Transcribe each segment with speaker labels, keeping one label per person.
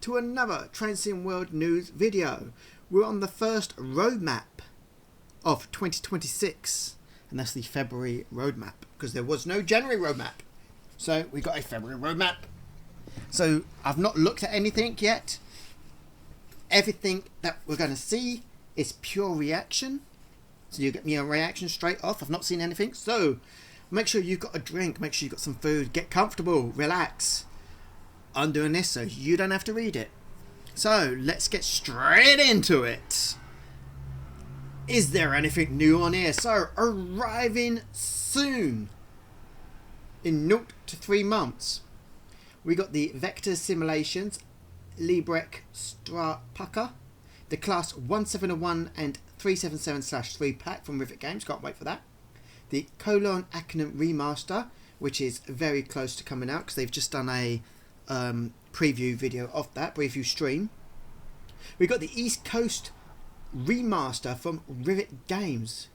Speaker 1: to another Transcend World News video. We're on the first roadmap of 2026, and that's the February roadmap, because there was no January roadmap. So we got a February roadmap. So I've not looked at anything yet. Everything that we're going to see is pure reaction. So you get me a reaction straight off. I've not seen anything. So make sure you've got a drink. Make sure you've got some food. Get comfortable. Relax. I'm doing this so you don't have to read it. So let's get straight into it. Is there anything new on here? So arriving soon. In 0 to 3 months. We got the Vector Simulations Liebrecht Strapucker, the Class 1701 and 377/3 pack from Rivet Games, can't wait for that. The Colon Akron Remaster, which is very close to coming out because they've just done a preview video of that, preview stream. We got the East Coast Remaster from Rivet Games.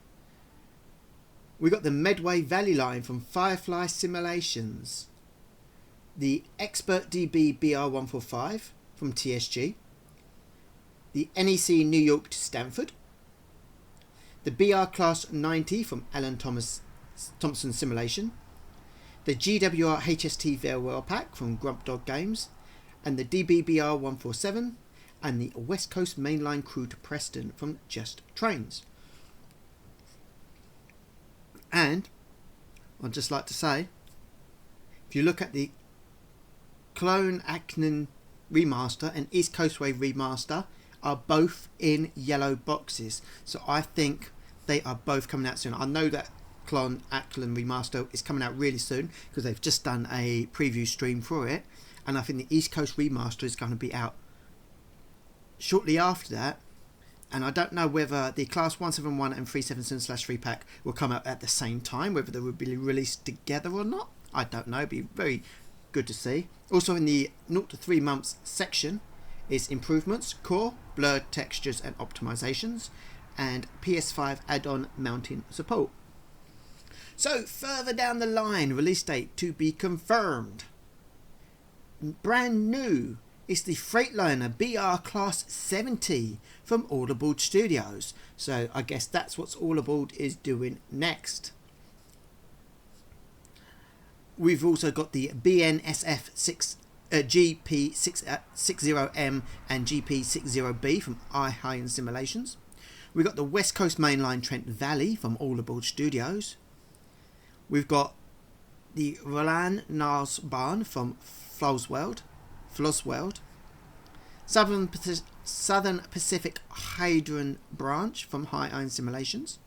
Speaker 1: We got the Medway Valley line from Firefly Simulations. The Expert DB BR145 from TSG. The NEC New York to Stanford. The BR Class 90 from Alan Thompson Simulation. The GWR HST Farewell Pack from Grump Dog Games. And the DBBR 147. And the West Coast Mainline Crew to Preston from Just Trains. And I'd just like to say, if you look at the Clone Akron Remaster and East Coastway Remaster are both in yellow boxes, so I think they are both coming out soon. I know that Clone Akron Remaster is coming out really soon because they've just done a preview stream for it, and I think the East Coast Remaster is going to be out shortly after that. And I don't know whether the Class 171 and 377/3 pack will come out at the same time, whether they will be released together or not. I don't know. It'd be very good to see. Also in the 0 to 3 months section is improvements, core, blurred textures and optimizations, and PS5 add-on mounting support. So further down the line, release date to be confirmed. Brand new is the Freightliner BR Class 70 from All Aboard Studios. So I guess that's what All Aboard is doing next. We've also got the BNSF GP60M and GP60B from iHigh Simulations. We've got the West Coast Mainline Trent Valley from All Aboard Studios. We've got the Roland Narsbahn from Flosworld. Southern Pacific Hayden Branch from Hayden Simulations.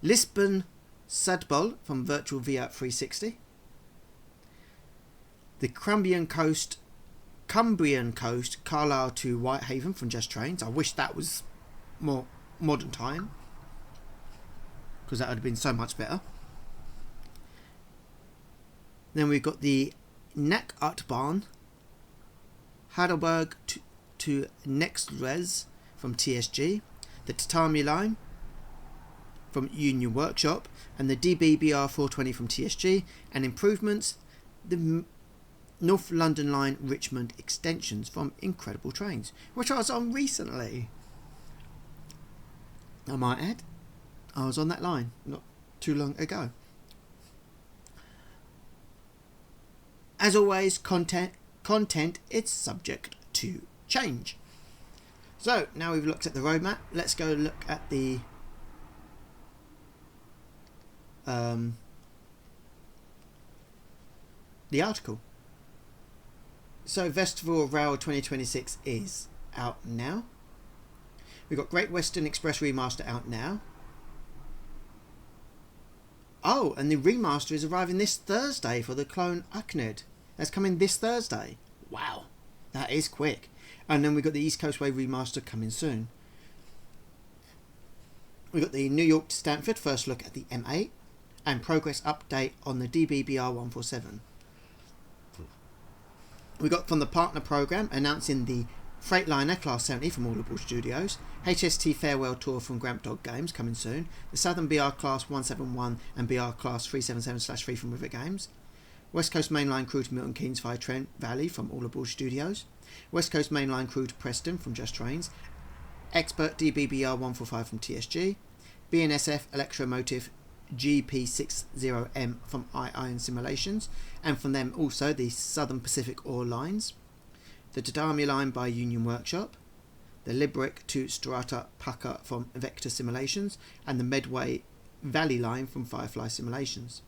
Speaker 1: Lisbon Sudbol from Virtual VR 360. The Cumbrian Coast Carlisle to Whitehaven from Just Trains. I wish that was more modern time, because that would have been so much better. Then we've got the Nackatbahn Heidelberg to Nextres from TSG, the Tatami line from Union Workshop, and the DBBR 420 from TSG, and improvements, the North London Line Richmond extensions from Incredible Trains, which I was on recently. I might add, I was on that line not too long ago. As always, content is subject to change. So now we've looked at the roadmap, let's go look at the article. So Festival of Rail 2026 is out now. We've got Great Western Express Remaster out now. Oh, and the remaster is arriving this Thursday for the Clone Akron. That's coming this Thursday. Wow, that is quick. And then we've got the East Coastway Remaster coming soon. We've got the New York to Stanford first look at the M8 and progress update on the DBBR 147. We got from the partner program announcing the Freightliner Class 70 from All Aboard Studios, HST Farewell Tour from Grump Dog Games coming soon, the Southern BR Class 171 and BR Class 377/3 from Rivet Games, West Coast Mainline crew to Milton Keynes via Trent Valley from All Aboard Studios, West Coast Mainline crew to Preston from Just Trains, Expert DBBR 145 from TSG, BNSF Electromotive GP60M from Iron Simulations, and from them also the Southern Pacific Ore Lines, the Tadami line by Union Workshop, the Librick to Strata Pucker from Vector Simulations, and the Medway Valley line from Firefly Simulations.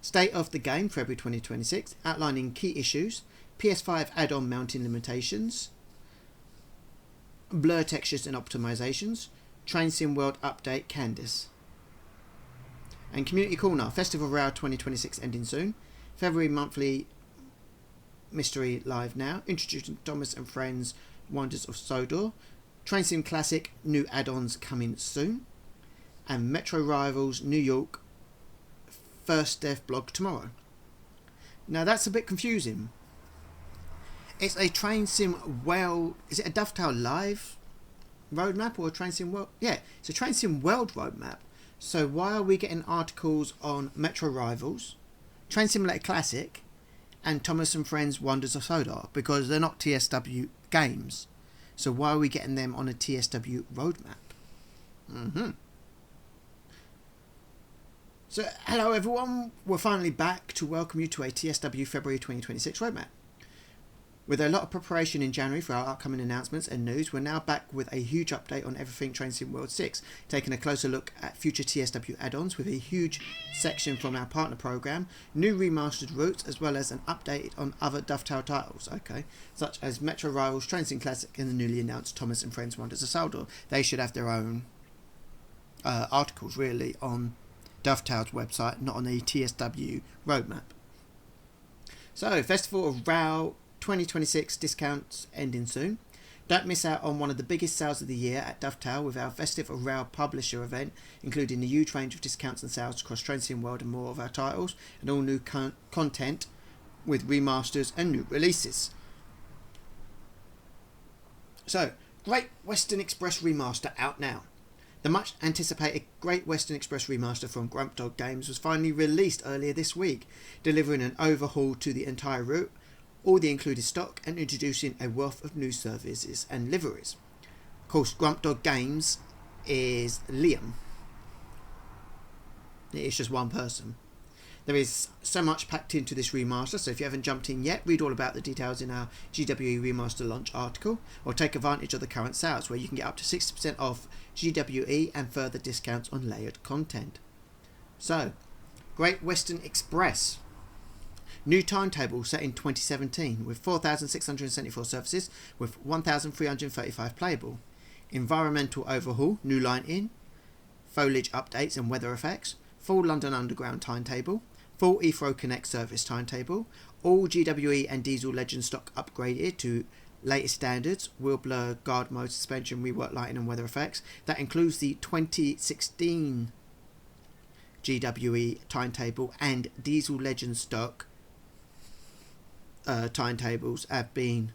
Speaker 1: State of the game February 2026, outlining key issues, PS5 add-on mounting limitations, blur textures and optimizations, Train Sim World update Candice. And Community Corner, Festival Row 2026 ending soon, February monthly mystery live now, introducing Thomas and Friends Wonders of Sodor, Train Sim Classic new add-ons coming soon, and Metro Rivals New York first dev blog tomorrow. Now that's a bit confusing. It's a Train Sim World, is it a Dovetail Live roadmap or a Train Sim World? Yeah, it's a Train Sim World roadmap. So why are we getting articles on Metro Rivals, Train Simulator Classic, and Thomas and Friends Wonders of Sodor? Because they're not TSW games. So why are we getting them on a TSW roadmap? So hello everyone, we're finally back to welcome you to a TSW February 2026 roadmap. With a lot of preparation in January for our upcoming announcements and news, we're now back with a huge update on everything Train Sim World 6, taking a closer look at future TSW add-ons with a huge section from our partner program, new remastered routes, as well as an update on other Dovetail titles, such as Metro Rivals, Train Sim Classic, and the newly announced Thomas and Friends Wonders of Sodor. They should have their own articles really on Dovetail's website, not on the TSW roadmap. So, Festival of Row 2026 discounts ending soon. Don't miss out on one of the biggest sales of the year at Dovetail with our Festive of Row publisher event, including a huge range of discounts and sales across Train Sim World and more of our titles, and all new content with remasters and new releases. So, Great Western Express Remaster out now. The much anticipated Great Western Express Remaster from Grump Dog Games was finally released earlier this week, delivering an overhaul to the entire route, all the included stock, and introducing a wealth of new services and liveries. Of course, Grump Dog Games is Liam. It's just one person. There is so much packed into this remaster, so if you haven't jumped in yet, read all about the details in our GWE Remaster launch article, or take advantage of the current sales where you can get up to 60% off GWE and further discounts on layered content. So, Great Western Express. New timetable set in 2017 with 4,674 services with 1,335 playable. Environmental overhaul, new line in, foliage updates and weather effects, full London Underground timetable, full Heathrow Connect service timetable, all GWE and Diesel Legend stock upgraded to latest standards, wheel blur, guard mode, suspension, rework lighting and weather effects. That includes the 2016 GWE timetable, and Diesel Legend stock timetables have been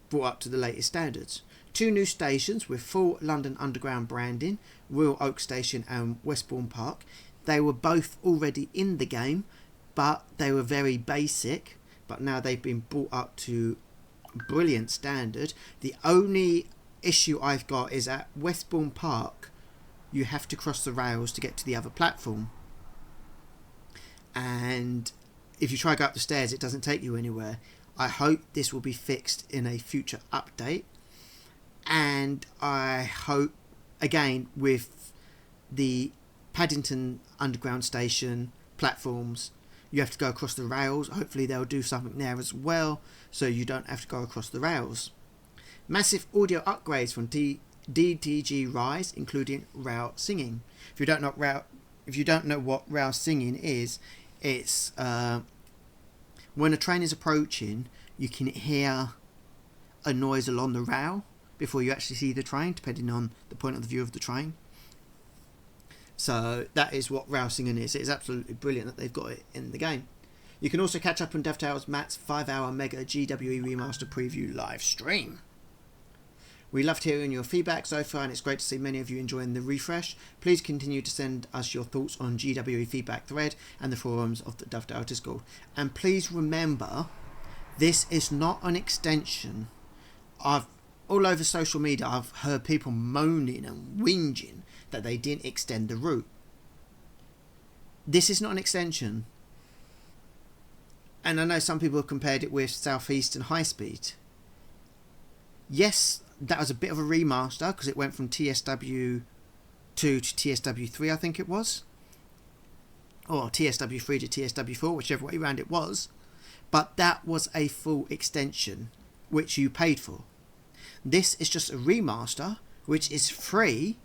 Speaker 1: brought up to the latest standards. 2 new stations with full London Underground branding, Royal Oak Station and Westbourne Park. They were both already in the game, but they were very basic, but now they've been brought up to brilliant standard. The only issue I've got is at Westbourne Park, you have to cross the rails to get to the other platform. And if you try to go up the stairs, it doesn't take you anywhere. I hope this will be fixed in a future update. And I hope, again, with the Paddington Underground Station platforms, you have to go across the rails. Hopefully they'll do something there as well, so you don't have to go across the rails. Massive audio upgrades from DTG Rise, including rail singing. If you don't know what rail singing is, it's when a train is approaching, you can hear a noise along the rail before you actually see the train, depending on the point of the view of the train. So that is what rail singing is. It is absolutely brilliant that they've got it in the game. You can also catch up on Dovetail's Matt's 5-hour mega GWE remaster preview live stream. We loved hearing your feedback so far, and it's great to see many of you enjoying the refresh. Please continue to send us your thoughts on GWE feedback thread and the forums of the Dovedale Discord. And please remember, this is not an extension. All over social media, I've heard people moaning and whinging that they didn't extend the route. This is not an extension. And I know some people have compared it with Southeast and High Speed. Yes, that was a bit of a remaster because it went from TSW 2 to TSW 3, I think it was. Or TSW 3 to TSW 4, whichever way around it was. But that was a full extension, which you paid for. This is just a remaster, which is free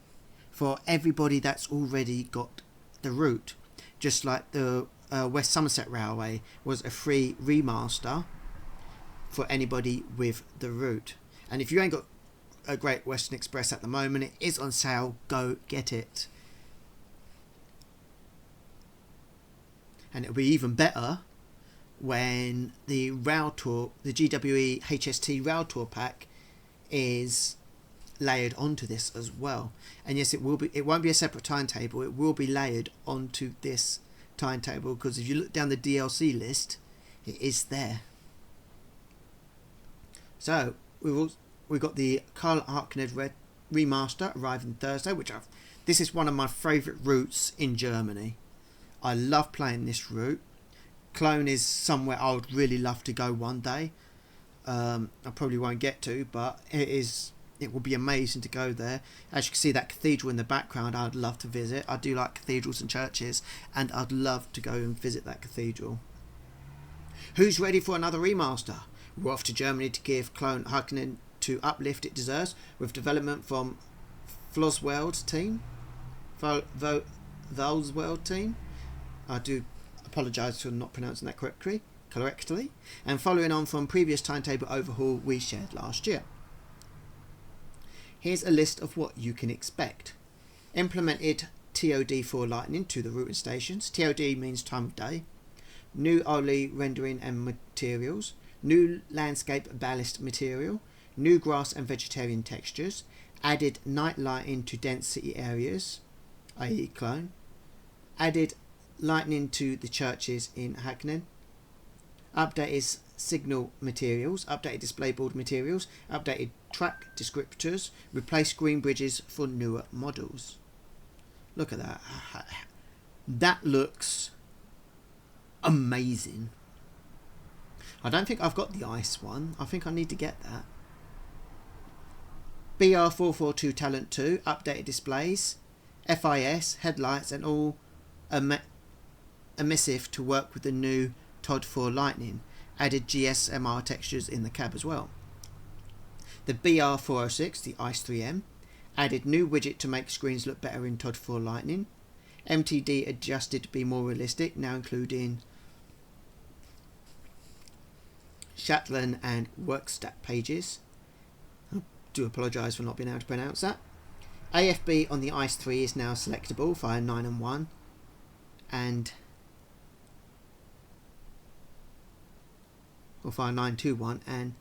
Speaker 1: for everybody that's already got the route. Just like the West Somerset Railway was a free remaster for anybody with the route. And if you ain't got a Great Western Express at the moment, it is on sale. Go get it. And it'll be even better when the rail tour, the GWE HST rail tour pack, is layered onto this as well. And yes, it will be. It won't be a separate timetable. It will be layered onto this timetable, because if you look down the DLC list, it is there. So we've got the Carl Harkness remaster arriving Thursday, this is one of my favourite routes in Germany. I love playing this route. Cologne is somewhere I would really love to go one day. I probably won't get to, but it will be amazing to go there. As you can see, that cathedral in the background, I'd love to visit. I do like cathedrals and churches, and I'd love to go and visit that cathedral. Who's ready for another remaster? We're off to Germany to give Cologne Harkonnen to uplift it deserves, with development from Flosweld's team. Valsweld team. I do apologise for not pronouncing that correctly. And following on from previous timetable overhaul we shared last year. Here's a list of what you can expect. Implemented TOD for Lightning to the routing stations. TOD means time of day. New OLE rendering and materials. New landscape ballast material. New grass and vegetarian textures. Added night lighting to dense city areas, i.e. Cologne. Added lightning to the churches in Hackney. Updated signal materials, updated display board materials, updated track descriptors, replaced green bridges for newer models. Look at that. That looks amazing. I don't think I've got the ice one. I think I need to get that. BR442 Talent 2, updated displays, FIS, headlights and all emissive to work with the new TOD 4 Lightning. Added GSMR textures in the cab as well. The BR406, the ICE 3M, added new widget to make screens look better in TOD 4 Lightning. MTD adjusted to be more realistic, now including Shetland and Workstat pages. I do apologise for not being able to pronounce that. AFB on the ICE 3 is now selectable via 9 and 1 and or via 921 and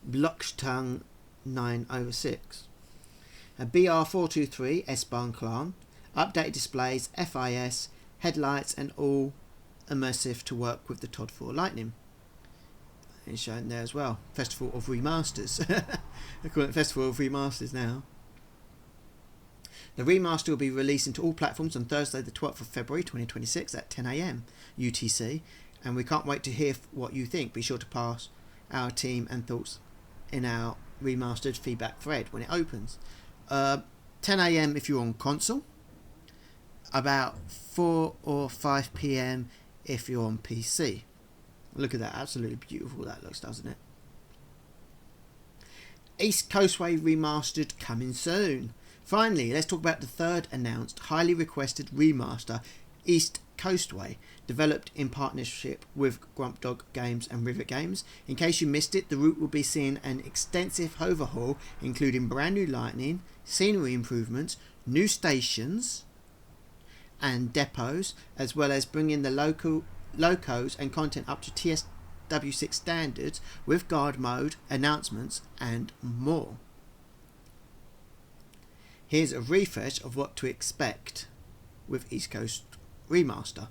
Speaker 1: Blockstang 9/6. A BR423 S-Bahn Clan, updated displays, FIS, headlights and all immersive to work with the TOD 4 Lightning. It's shown there as well. Festival of Remasters. They call it Festival of Remasters now. The remaster will be released into all platforms on Thursday the 12th of February 2026 at 10 AM UTC, and we can't wait to hear what you think. Be sure to pass our team and thoughts in our remastered feedback thread when it opens. 10 AM if you're on console, about 4 or 5 PM if you're on PC. Look at that, absolutely beautiful that looks, doesn't it? East Coastway Remastered coming soon. Finally, let's talk about the third announced, highly requested remaster, East Coastway, developed in partnership with Grump Dog Games and Rivet Games. In case you missed it, the route will be seeing an extensive overhaul, including brand new lighting, scenery improvements, new stations and depots, as well as bringing the locos and content up to TSW6 standards with guard mode, announcements and more. Here's a refresh of what to expect with East Coast Remaster.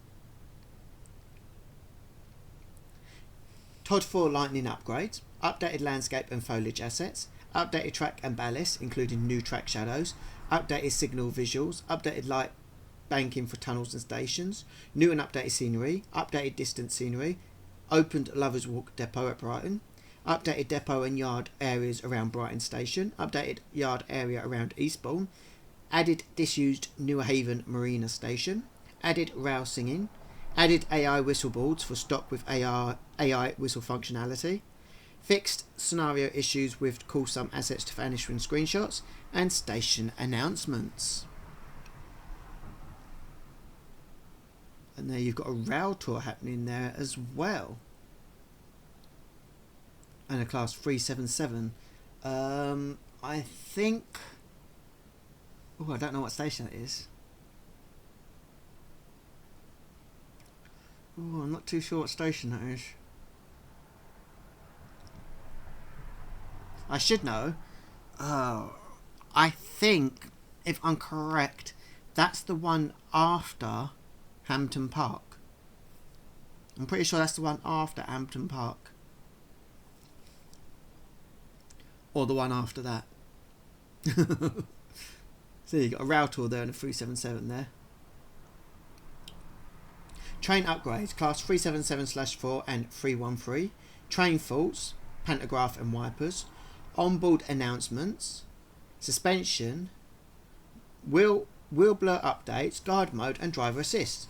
Speaker 1: TOD 4 Lightning upgrades, updated landscape and foliage assets, updated track and ballast including new track shadows, updated signal visuals, updated light banking for tunnels and stations, new and updated scenery, updated distance scenery, opened Lovers Walk depot at Brighton, updated depot and yard areas around Brighton Station, updated yard area around Eastbourne, added disused Newhaven Marina Station, added rail singing, added AI whistle boards for stock with AI whistle functionality, fixed scenario issues with call some assets to vanish when screenshots, and station announcements. And there you've got a rail tour happening there as well. And a class 377. I think... Oh, I don't know what station it is. Oh, I'm not too sure what station that is. I should know. Oh, I think, if I'm correct, that's the one after Hampton Park. I'm pretty sure that's the one after Hampton Park. Or the one after that. So you got a rail tour there and a 377 there. Train upgrades, class 377/4 and 313. Train faults, pantograph and wipers. Onboard announcements. Suspension. Wheel blur updates, guard mode and driver assist.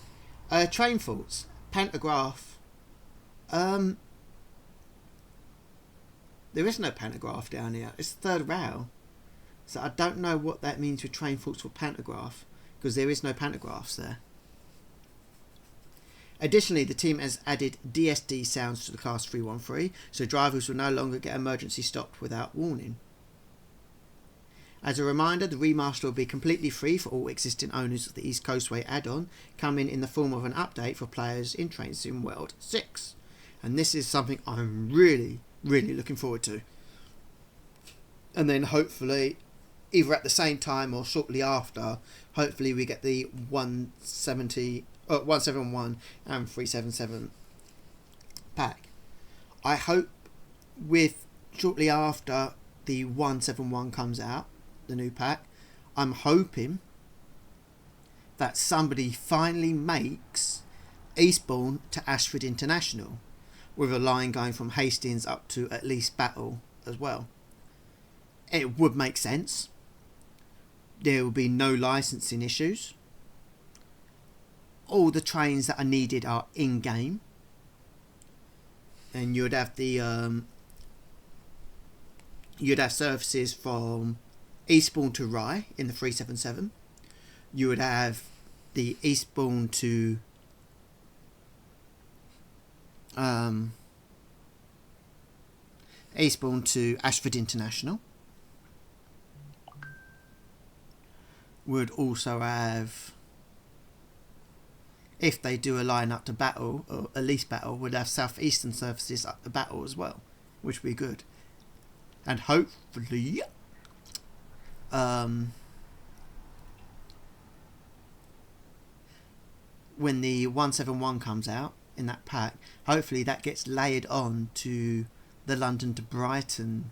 Speaker 1: Train faults, pantograph. There is no pantograph down here. It's the third rail. So I don't know what that means with train faults for pantograph, because there is no pantographs there. Additionally, the team has added DSD sounds to the class 313, so drivers will no longer get emergency stopped without warning. As a reminder, the remaster will be completely free for all existing owners of the East Coastway add-on, coming in the form of an update for players in Train Sim World 6. And this is something I'm really looking forward to. And then hopefully, either at the same time or shortly after, hopefully we get the 171 and 377 pack. I hope with shortly after the 171 comes out, the new pack, I'm hoping that somebody finally makes Eastbourne to Ashford International, with a line going from Hastings up to at least Battle as well. It would make sense. There will be no licensing issues. All the trains that are needed are in-game. And you'd have the you'd have services from Eastbourne to Rye in the 377. You would have the Eastbourne to Ashford International. Would also have, if they do a line up to Battle, or at least Battle, would have southeastern services up to Battle as well, which would be good. And hopefully, when the 171 comes out in that pack, hopefully that gets layered on to the London to Brighton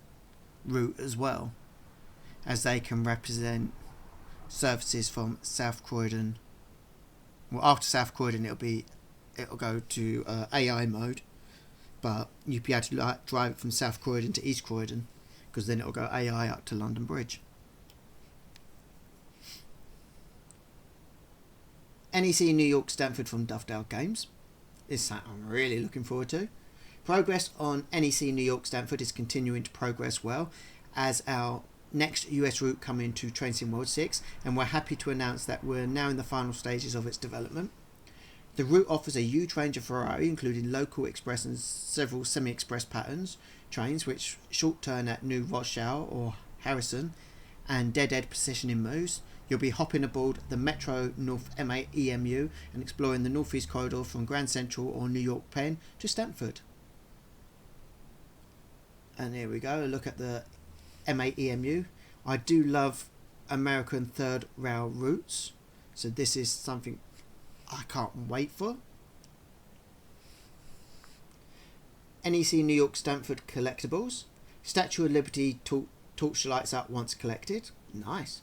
Speaker 1: route as well, as they can represent services from South Croydon. Well, after South Croydon it'll go to AI mode, but you'd be able to drive it from South Croydon to East Croydon, because then it'll go AI up to London Bridge. NEC New York Stanford from Dovedale Games is something I'm really looking forward to. Progress on NEC New York Stanford is continuing to progress well, as our next US route coming to Train Sim World 6, and we're happy to announce that we're now in the final stages of its development. The route offers a huge range of variety, including local express and several semi-express patterns, trains which short turn at New Rothschild or Harrison, and dead-end positioning moves. You'll be hopping aboard the Metro North M8 EMU and exploring the Northeast Corridor from Grand Central or New York Penn to Stamford. And here we go, look at the M8 EMU. I do love American third rail routes. So this is something I can't wait for. NEC New York Stamford collectibles. Statue of Liberty torch lights up once collected. Nice.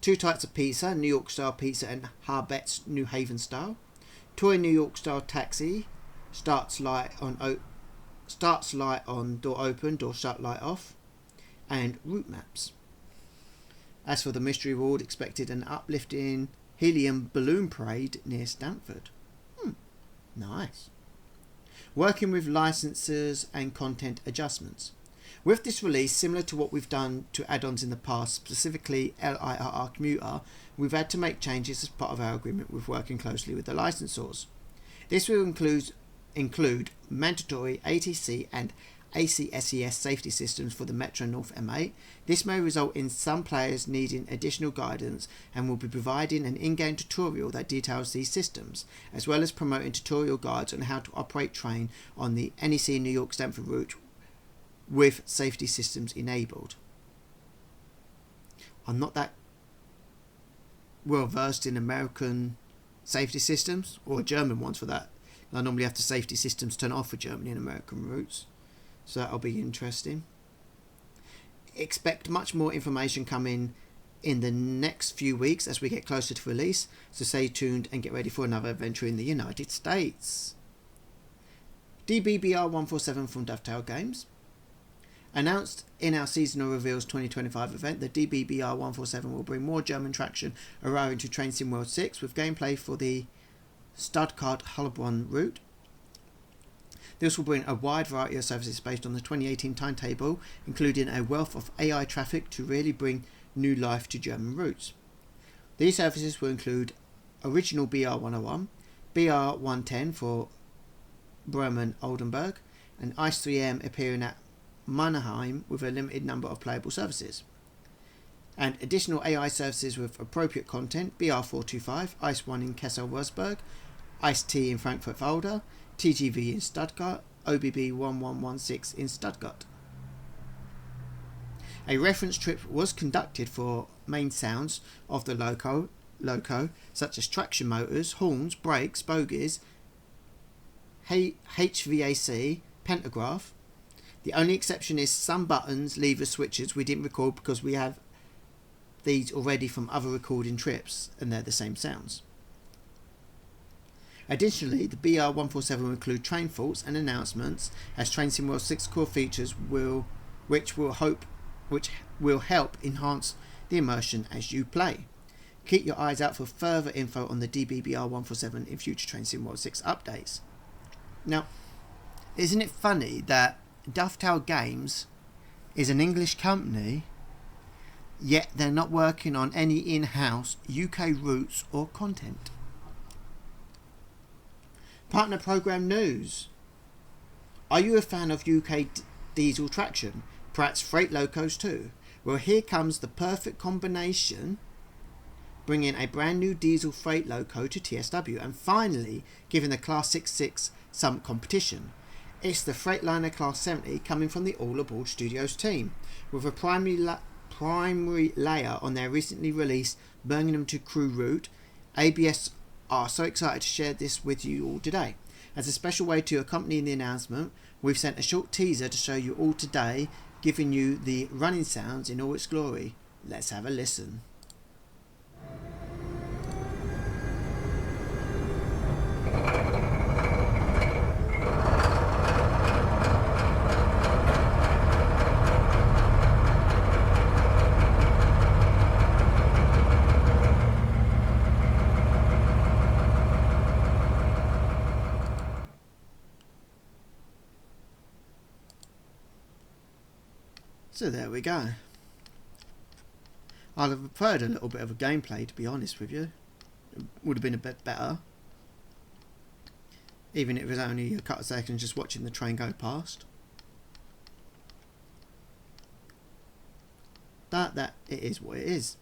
Speaker 1: 2 types of pizza, New York style pizza and Harbett's New Haven style. Toy New York style taxi. Starts light on, door open, door shut, light off. And route maps. As for the mystery reward, expected an uplifting helium balloon parade near Stamford. Nice. Working with licenses and content adjustments. With this release, similar to what we've done to add-ons in the past, specifically LIRR Commuter, we've had to make changes as part of our agreement with working closely with the licensors. This will include mandatory ATC and ACSES safety systems for the Metro North M8. This may result in some players needing additional guidance and will be providing an in-game tutorial that details these systems, as well as promoting tutorial guides on how to operate train on the NEC New York Stamford route with safety systems enabled. I'm not that well versed in American safety systems, or German ones for that. I normally have the safety systems turned off for Germany and American routes. So that'll be interesting. Expect much more information coming in the next few weeks as we get closer to release, so stay tuned and get ready for another adventure in the United States. DBBR 147 from Dovetail Games. Announced in our Seasonal Reveals 2025 event, the DBBR 147 will bring more German traction arriving to Train Sim World 6 with gameplay for the Stuttgart-Heilbronn route. This will bring a wide variety of services based on the 2018 timetable, including a wealth of AI traffic to really bring new life to German routes. These services will include original BR101, BR110 for Bremen-Oldenburg, and ICE 3M appearing at Mannheim with a limited number of playable services. And additional AI services with appropriate content, BR425, ICE 1 in Kessel-Rosberg, ICE T in Frankfurt-Fulda, TGV in Stuttgart, OBB 1116 in Stuttgart. A reference trip was conducted for main sounds of the loco, such as traction motors, horns, brakes, bogies, HVAC, pantograph. The only exception is some buttons, levers, switches we didn't record because we have these already from other recording trips and they're the same sounds. Additionally, the BR147 will include train faults and announcements as Train Sim World 6 core features which will help enhance the immersion as you play. Keep your eyes out for further info on the DBBR147 in future Train Sim World 6 updates. Now, isn't it funny that Dovetail Games is an English company, yet they're not working on any in-house UK routes or content? Partner Program News. Are you a fan of UK diesel traction? Perhaps freight locos too? Well, here comes the perfect combination, bringing a brand new diesel freight loco to TSW and finally giving the Class 66 some competition. It's the Freightliner Class 70 coming from the All Aboard Studios team, with a primary layer on their recently released Birmingham to Crewe route. ABS are so excited to share this with you all today. As a special way to accompany the announcement, we've sent a short teaser to show you all today, giving you the running sounds in all its glory. Let's have a listen. So there we go. I'd have preferred a little bit of a gameplay, to be honest with you. It would have been a bit better. Even if it was only a couple of seconds just watching the train go past. But that it is what it is.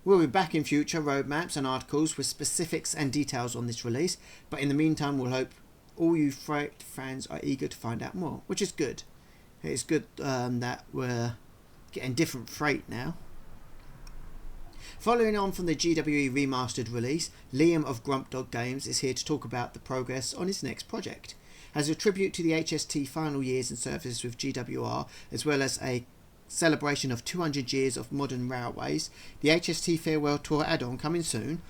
Speaker 1: We'll be back in future roadmaps and articles with specifics and details on this release, but in the meantime we'll hope all you freight fans are eager to find out more, which is good. It's good that we're getting different freight now. Following on from the GWE remastered release, Liam of Grump Dog Games is here to talk about the progress on his next project. As a tribute to the HST final years in service with GWR, as well as a celebration of 200 years of modern railways, the HST Farewell Tour add-on coming soon,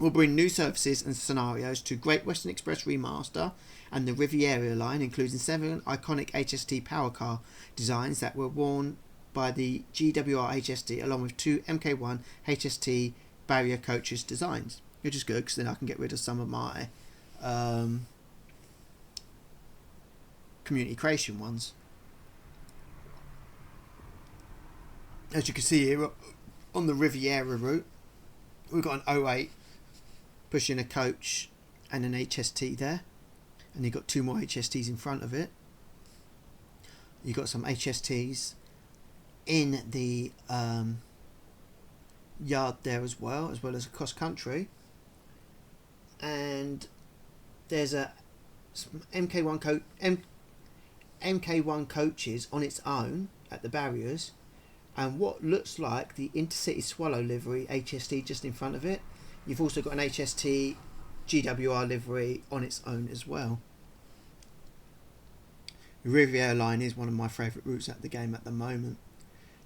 Speaker 1: will bring new services and scenarios to Great Western Express Remaster and the Riviera line, including 7 iconic HST power car designs that were worn by the GWR HST, along with 2 MK1 HST barrier coaches designs, which is good because then I can get rid of some of my community creation ones. As you can see here on the Riviera route, we've got an 08 pushing a coach and an HST there, and you've got 2 more HSTs in front of it. You've got some HSTs in the yard there as well as across country, and there's a MK1 coaches on its own at the barriers, and what looks like the Intercity Swallow livery HST just in front of it. You've also got an HST GWR livery on its own as well. The Riviera line is one of my favourite routes at the game at the moment.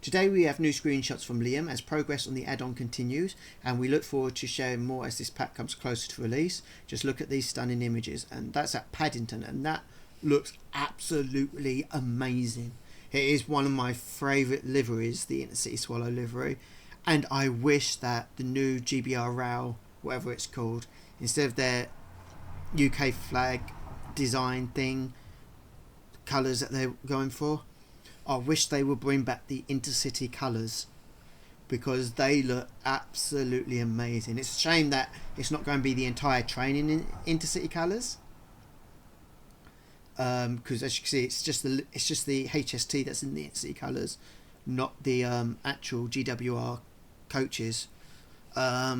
Speaker 1: Today we have new screenshots from Liam as progress on the add-on continues, and we look forward to sharing more as this pack comes closer to release. Just look at these stunning images, and that's at Paddington, and that looks absolutely amazing. It is one of my favourite liveries, the Intercity Swallow livery, and I wish that the new GBR Rail, whatever it's called, instead of their UK flag design thing, colours that they're going for, I wish they would bring back the Intercity colours, because they look absolutely amazing. It's a shame that it's not going to be the entire train in Intercity colours, because as you can see, it's just the HST that's in the Intercity colours, not the actual GWR coaches. I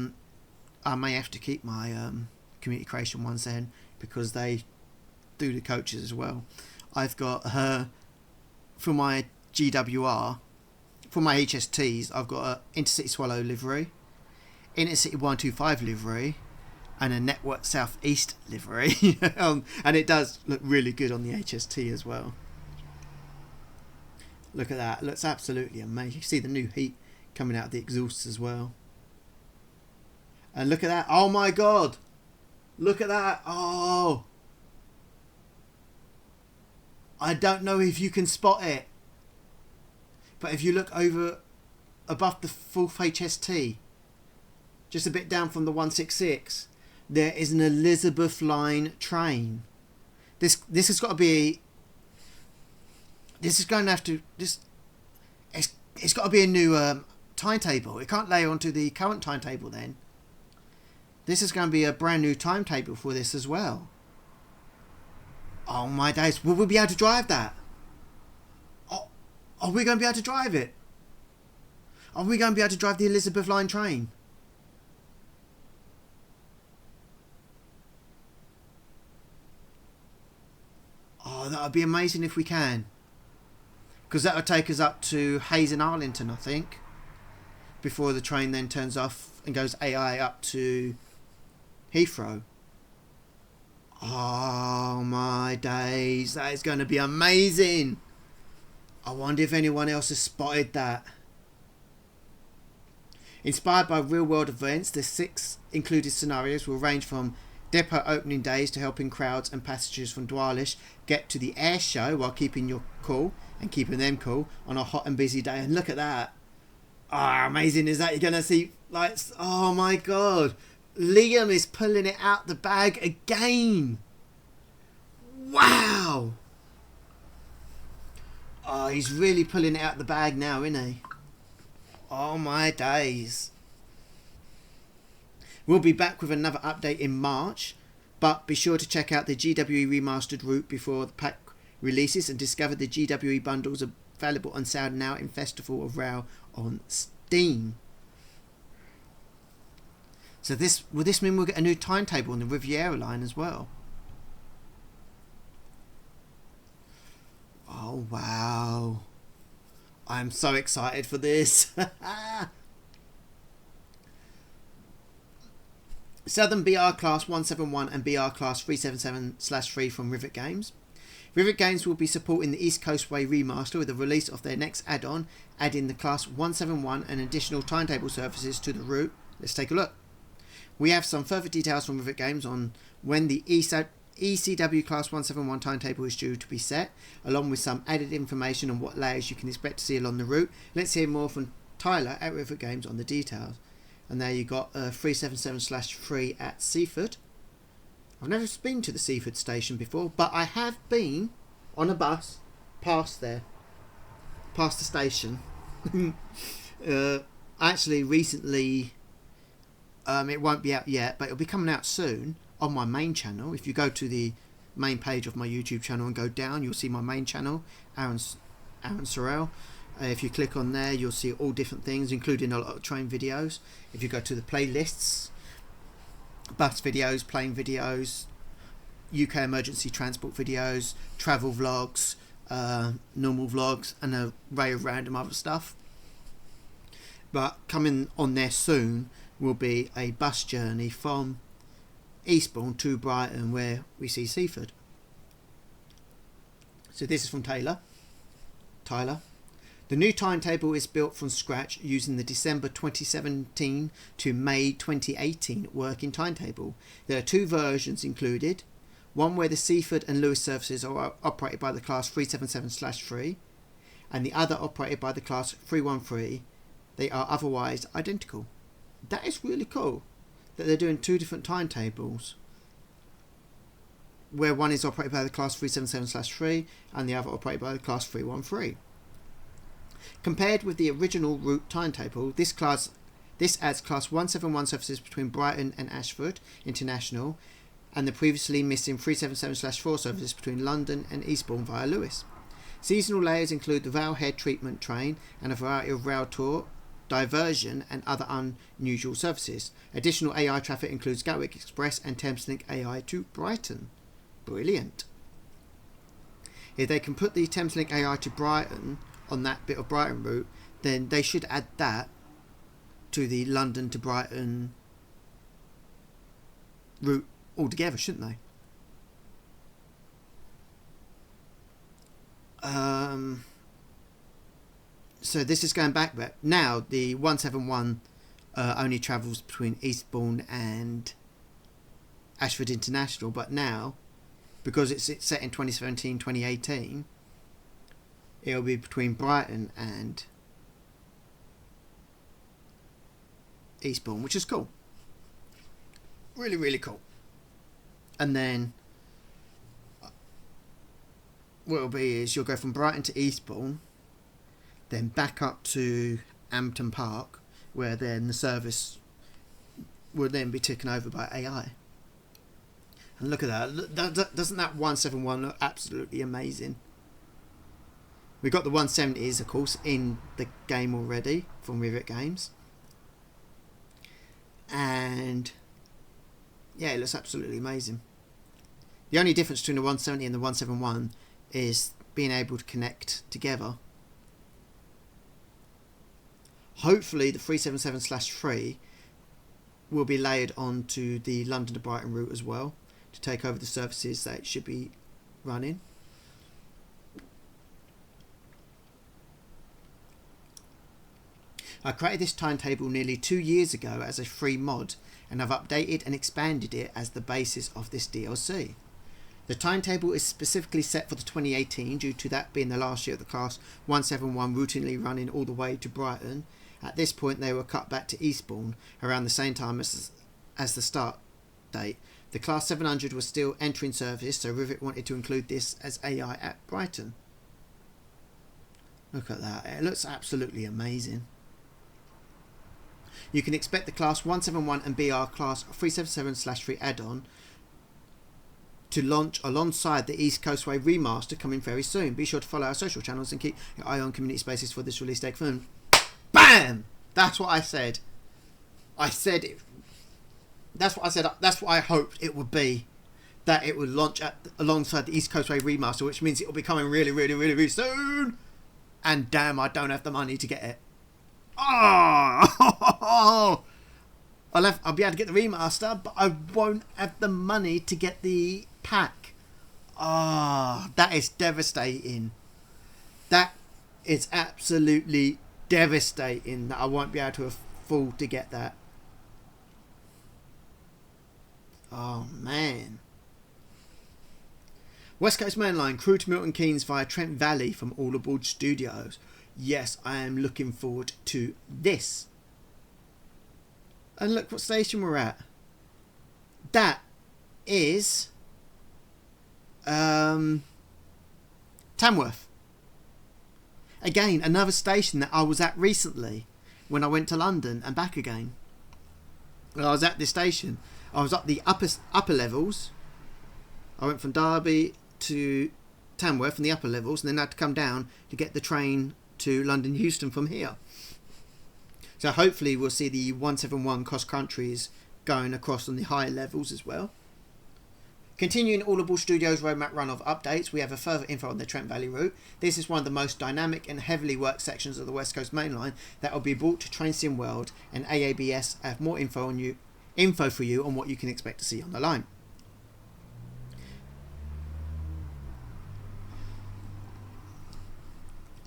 Speaker 1: may have to keep my community creation ones then, because they do the coaches as well. I've got for my GWR, for my HSTs, I've got a Intercity Swallow livery, Intercity 125 livery, and a Network South East livery. And it does look really good on the HST as well. Look at that, it looks absolutely amazing. You can see the new heat coming out of the exhausts as well. And look at that, oh my god! Look at that, oh! I don't know if you can spot it, but if you look over above the 4th HST, just a bit down from the 166, there is an Elizabeth line train. This has got to be. This is going to have to. It's got to be a new timetable. It can't lay onto the current timetable then. This is going to be a brand new timetable for this as well. Oh my days, will we be able to drive that? Oh, are we going to be able to drive it? Are we going to be able to drive the Elizabeth line train? Oh, that would be amazing if we can. Because that would take us up to Hayes and Arlington, I think, before the train then turns off and goes AI up to Heathrow. Oh my days, that is going to be amazing. I wonder if anyone else has spotted that. Inspired by real world events, the 6 included scenarios will range from depot opening days to helping crowds and passengers from Dwalish get to the air show while keeping your cool and keeping them cool on a hot and busy day. And look at that. Ah, amazing is that? You're going to see lights. Oh my god. Liam is pulling it out the bag again. Wow. Oh, he's really pulling it out the bag now, isn't he? Oh my days. We'll be back with another update in March, but be sure to check out the GWE Remastered route before the pack releases and discover the GWE bundles available on sale now in Festival of Rail on Steam. So will this mean we'll get a new timetable on the Riviera line as well? Oh wow. I'm so excited for this. Southern BR Class 171 and BR Class 377/3 from Rivet Games. Rivet Games will be supporting the East Coast Way remaster with the release of their next add-on, adding the Class 171 and additional timetable services to the route. Let's take a look. We have some further details from Rivet Games on when the ECW Class 171 timetable is due to be set, along with some added information on what layers you can expect to see along the route. Let's hear more from Tyler at Rivet Games on the details. And there you got 377/3 at Seaford. I've never been to the Seaford station before, but I have been on a bus past there, past the station. Actually, recently, it won't be out yet, but it'll be coming out soon on my main channel. If you go to the main page of my YouTube channel and go down, you'll see my main channel, Aaron Sorrell. If you click on there, you'll see all different things, including a lot of train videos. If you go to the playlists, bus videos, plane videos, UK emergency transport videos, travel vlogs, normal vlogs, and an array of random other stuff. But coming on there soon will be a bus journey from Eastbourne to Brighton, where we see Seaford. So this is from Tyler. The new timetable is built from scratch using the December 2017 to May 2018 working timetable. There are two versions included, one where the Seaford and Lewis services are operated by the Class 377/3 and the other operated by the Class 313. They are otherwise identical. That is really cool that they're doing two different timetables, where one is operated by the Class 377/3 and the other operated by the Class 313. Compared with the original route timetable, this adds Class 171 services between Brighton and Ashford International, and the previously missing 377/4 services between London and Eastbourne via Lewis. Seasonal layers include the Railhead treatment train and a variety of rail tour, diversion and other unusual services. Additional AI traffic includes Gatwick Express and Thameslink AI to Brighton. Brilliant. If they can put the Thameslink AI to Brighton on that bit of Brighton route, then they should add that to the London to Brighton route altogether, shouldn't they? So this is going back, but now the 171 only travels between Eastbourne and Ashford International, but now, because it's set in 2017-2018, it'll be between Brighton and Eastbourne, which is cool. Really, really cool. And then what it'll be is you'll go from Brighton to Eastbourne, then back up to Ampton Park, where then the service will then be taken over by AI. And look at that. Doesn't that 171 look absolutely amazing? We've got the 170s, of course, in the game already from Rivet Games. And yeah, it looks absolutely amazing. The only difference between the 170 and the 171 is being able to connect together. Hopefully the 377/3 will be layered onto the London to Brighton route as well, to take over the services that it should be running. I created this timetable nearly 2 years ago as a free mod, and I've updated and expanded it as the basis of this DLC. The timetable is specifically set for the 2018 due to that being the last year of the Class 171 routinely running all the way to Brighton. At this point they were cut back to Eastbourne around the same time as the start date. The Class 700 was still entering service, so Rivet wanted to include this as AI at Brighton. Look at that, it looks absolutely amazing. You can expect the Class 171 and BR Class 377/3 add-on to launch alongside the East Coast Way remaster coming very soon. Be sure to follow our social channels and keep your eye on community spaces for this release date film. BAM! That's what I said. I said it. That's what I said. That's what I hoped it would be. That it would launch alongside the East Coast Way remaster, which means it will be coming really, really, really, really soon. And damn, I don't have the money to get it. Oh! I'll be able to get the remaster, but I won't have the money to get the pack. Ah, that is devastating. That is absolutely devastating that I won't be able to afford to get that. Oh, man. West Coast Main Line, crew to Milton Keynes via Trent Valley from All Aboard Studios. Yes, I am looking forward to this. And look what station we're at. That is Tamworth. Again, another station that I was at recently when I went to London and back again. When I was at this station, I was up the upper levels. I went from Derby to Tamworth in the upper levels, and then I had to come down to get the train to London Euston from here. So hopefully we'll see the 171 cross countries going across on the higher levels as well. Continuing All Aboard Studios roadmap run of updates, we have a further info on the Trent Valley route. This is one of the most dynamic and heavily worked sections of the West Coast Main Line that will be brought to Train Sim World, and AABS have more info for you on what you can expect to see on the line.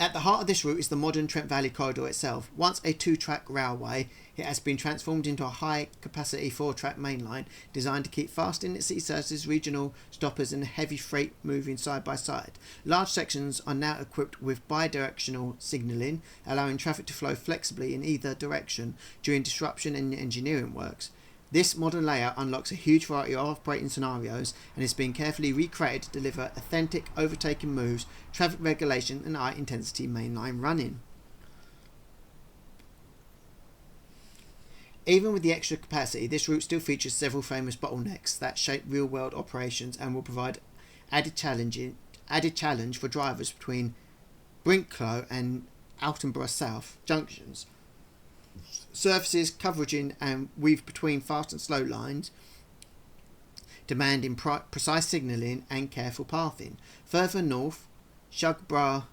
Speaker 1: At the heart of this route is the modern Trent Valley corridor itself. Once a 2-track railway, it has been transformed into a high-capacity 4-track main line designed to keep fast intercity services, regional stoppers and heavy freight moving side by side. Large sections are now equipped with bi-directional signalling, allowing traffic to flow flexibly in either direction during disruption and engineering works. This modern layout unlocks a huge variety of operating scenarios and is being carefully recreated to deliver authentic overtaking moves, traffic regulation and high intensity mainline running. Even with the extra capacity, this route still features several famous bottlenecks that shape real-world operations and will provide added challenge for drivers between Brinklow and Altonborough South junctions. Surfaces, coveraging and weave between fast and slow lines, demanding precise signalling and careful pathing. Further north, Shugborough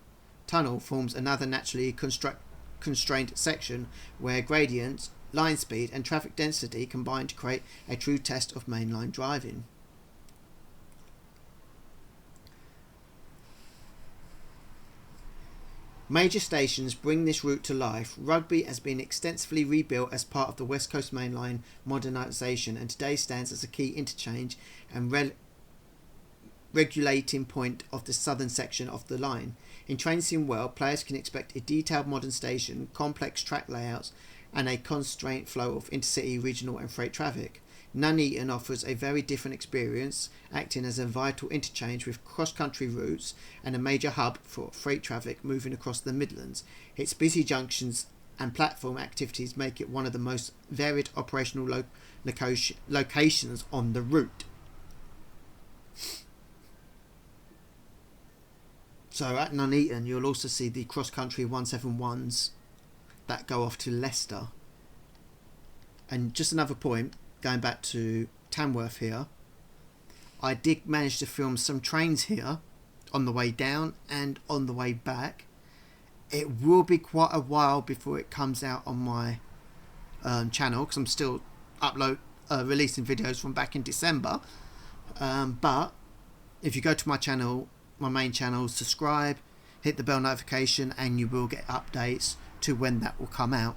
Speaker 1: Tunnel forms another naturally constrained section where gradients, line speed and traffic density combine to create a true test of mainline driving. Major stations bring this route to life. Rugby has been extensively rebuilt as part of the West Coast Main Line modernisation and today stands as a key interchange and regulating point of the southern section of the line. In Train Sim World, players can expect a detailed modern station, complex track layouts and a constrained flow of intercity, regional and freight traffic. Nuneaton offers a very different experience, acting as a vital interchange with cross-country routes and a major hub for freight traffic moving across the Midlands. Its busy junctions and platform activities make it one of the most varied operational locations on the route. So at Nuneaton you'll also see the cross-country 171s that go off to Leicester. And just another point, going back to Tamworth here, I did manage to film some trains here on the way down and on the way back. It will be quite a while before it comes out on my channel because I'm still releasing videos from back in December, but if you go to my channel, my main channel, subscribe, hit the bell notification and you will get updates to when that will come out.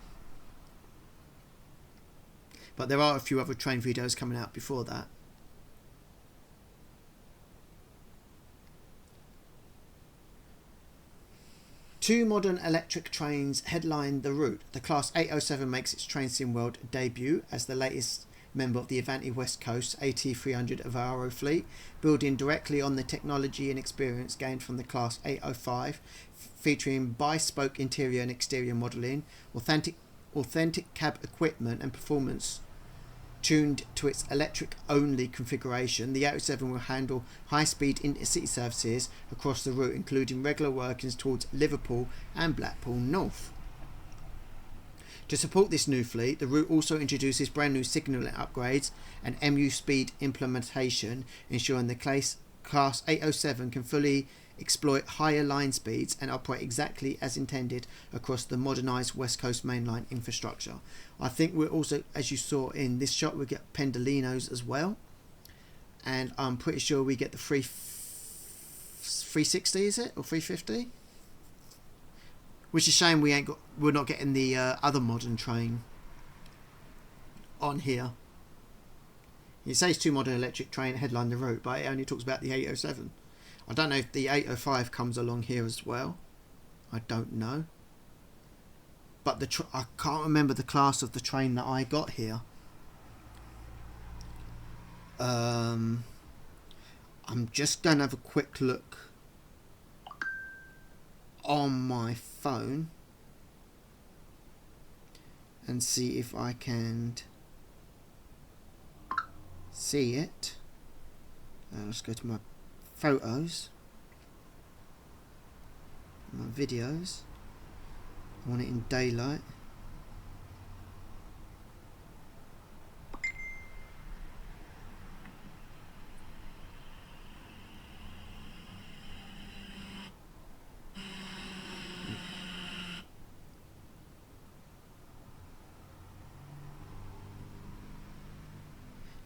Speaker 1: But there are a few other train videos coming out before that. Two modern electric trains headline the route. The Class 807 makes its Train Sim World debut as the latest member of the Avanti West Coast AT300 Avaro fleet, building directly on the technology and experience gained from the Class 805, featuring bi-spoke interior and exterior modelling, authentic cab equipment and performance tuned to its electric-only configuration. The 807 will handle high-speed intercity services across the route, including regular workings towards Liverpool and Blackpool North. To support this new fleet, the route also introduces brand new signalling upgrades and MU speed implementation, ensuring the Class 807 can fully exploit higher line speeds and operate exactly as intended across the modernised West Coast Main Line infrastructure. I think we're also, as you saw in this shot, we get Pendolinos as well, and I'm pretty sure we get the 360, is it, or 350? Which is a shame we're not getting the other modern train on here. It says 2 modern electric train headline the route, but it only talks about the 807. I don't know if the 805 comes along here as well. I don't know. But I can't remember the class of the train that I got here. I'm just going to have a quick look on my phone and see if I can see it. Let's go to my photos, my videos. I want it in daylight.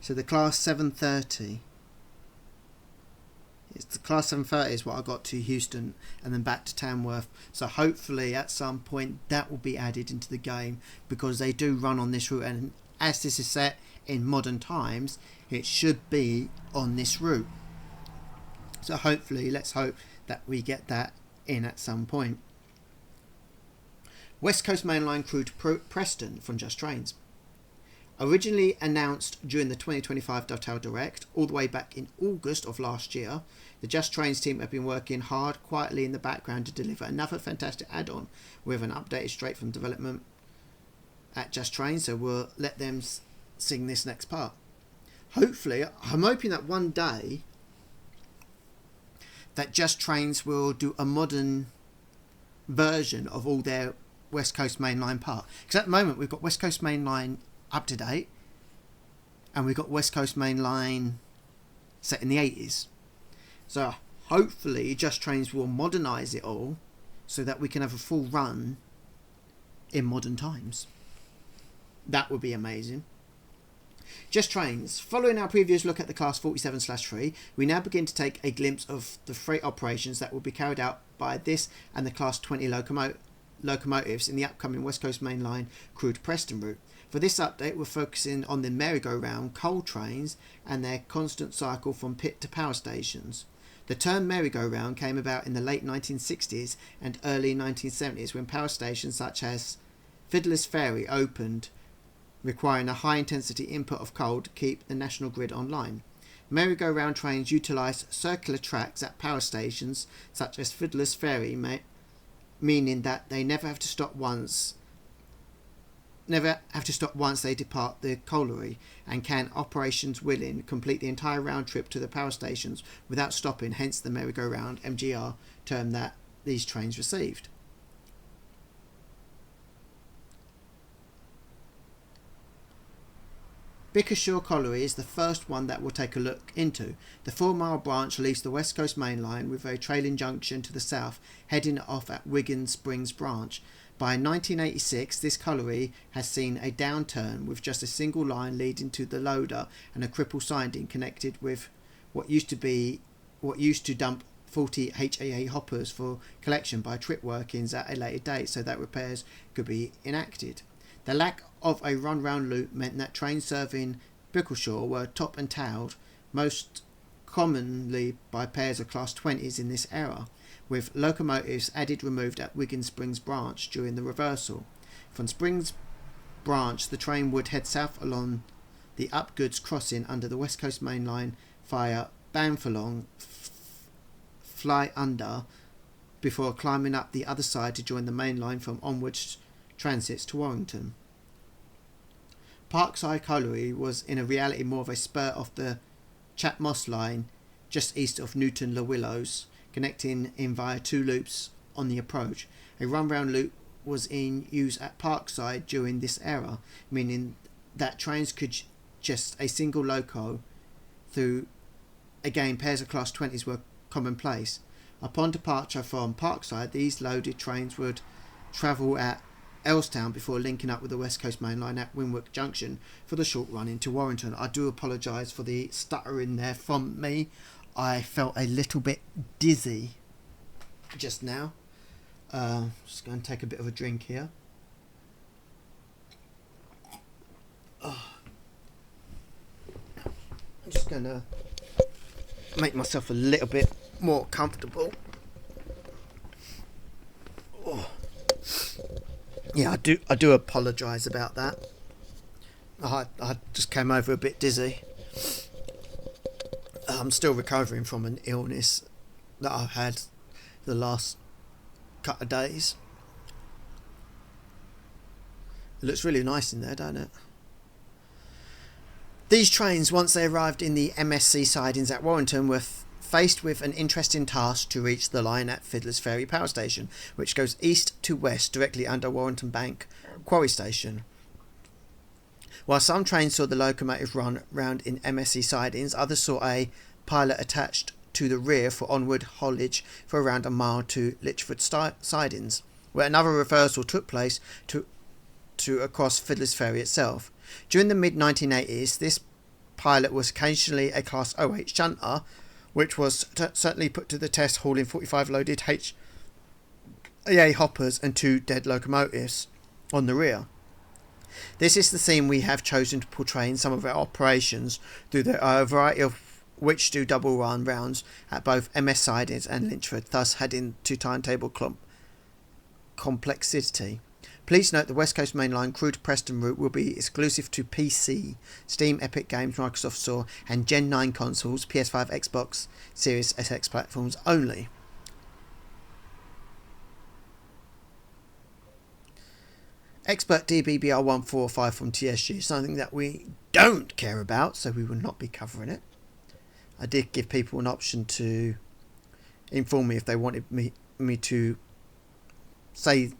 Speaker 1: So the class 730. It's the class 730 is what I got to Houston and then back to Tamworth. So hopefully at some point that will be added into the game, because they do run on this route, and as this is set in modern times, it should be on this route. So hopefully, let's hope that we get that in at some point. West Coast Main Line crew to Preston from Just Trains. Originally announced during the 2025 Dovetail Direct, all the way back in August of last year, the Just Trains team have been working hard quietly in the background to deliver another fantastic add-on with an updated straight from development at Just Trains, so we'll let them sing this next part. Hopefully, I'm hoping that one day that Just Trains will do a modern version of all their West Coast Main Line part. Because at the moment we've got West Coast Main Line up to date, and we've got West Coast Main Line set in the 80s. So hopefully Just Trains will modernise it all so that we can have a full run in modern times. That would be amazing. Just Trains. Following our previous look at the Class 47/3, we now begin to take a glimpse of the freight operations that will be carried out by this and the Class 20 locomotives in the upcoming West Coast Main Line crew to Preston route. For this update, we're focusing on the merry-go-round coal trains and their constant cycle from pit to power stations. The term merry-go-round came about in the late 1960s and early 1970s when power stations such as Fiddler's Ferry opened, requiring a high-intensity input of coal to keep the national grid online. Merry-go-round trains utilise circular tracks at power stations such as Fiddler's Ferry, meaning that they never have to stop once they depart the colliery, and can, operations willing, complete the entire round trip to the power stations without stopping, hence the merry-go-round MGR term that these trains received. Bickershaw Colliery is the first one that we'll take a look into. The 4-mile branch leaves the West Coast Main Line with a trailing junction to the south, heading off at Wigan Springs Branch. By 1986, this colliery has seen a downturn with just a single line leading to the loader and a crippled siding connected with what used to dump 40 HAA hoppers for collection by trip workings at a later date so that repairs could be enacted. The lack of a run-round loop meant that trains serving Bickershaw were top and tailed, most commonly by pairs of Class 20s in this era, with locomotives added removed at Wigan Springs Branch during the reversal. From Springs Branch, the train would head south along the Upgoods crossing under the West Coast Main Line via Banfalong, fly under, before climbing up the other side to join the main line from onwards transits to Warrington. Parkside Colliery was in a reality more of a spur off the Chat Moss line just east of Newton Le Willows, connecting in via 2 loops on the approach. A run-round loop was in use at Parkside during this era, meaning that trains could just a single loco through. Again, pairs of Class 20s were commonplace. Upon departure from Parkside, these loaded trains would travel at Elstown before linking up with the West Coast Main Line at Winwick Junction for the short run into Warrington. I do apologise for the stuttering there from me. I felt a little bit dizzy just now. Just going to take a bit of a drink here. I'm just going to make myself a little bit more comfortable. Yeah, I do apologise about that. I just came over a bit dizzy. I'm still recovering from an illness that I've had the last couple of days. It looks really nice in there, don't it? These trains, once they arrived in the MSC sidings at Warrington, were faced with an interesting task to reach the line at Fiddler's Ferry Power Station, which goes east to west directly under Warrington Bank Quarry Station. While some trains saw the locomotive run round in MSC sidings, others saw a pilot attached to the rear for onward haulage for around a mile to Lichford sidings, where another reversal took place to across Fiddler's Ferry itself. During the mid-1980s, this pilot was occasionally a Class OH shunter, which was certainly put to the test, hauling 45 loaded HAA hoppers and 2 dead locomotives on the rear. This is the theme we have chosen to portray in some of our operations, through the variety of which do double run rounds at both MS sidings and Lynchford, thus adding to timetable complexity. Please note the West Coast Main Line Crewe to Preston route will be exclusive to PC, Steam, Epic Games, Microsoft Store and Gen 9 consoles, PS5, Xbox Series SX platforms only. Expert DBBR145 from TSG, something that we don't care about, so we will not be covering it. I did give people an option to inform me if they wanted me to say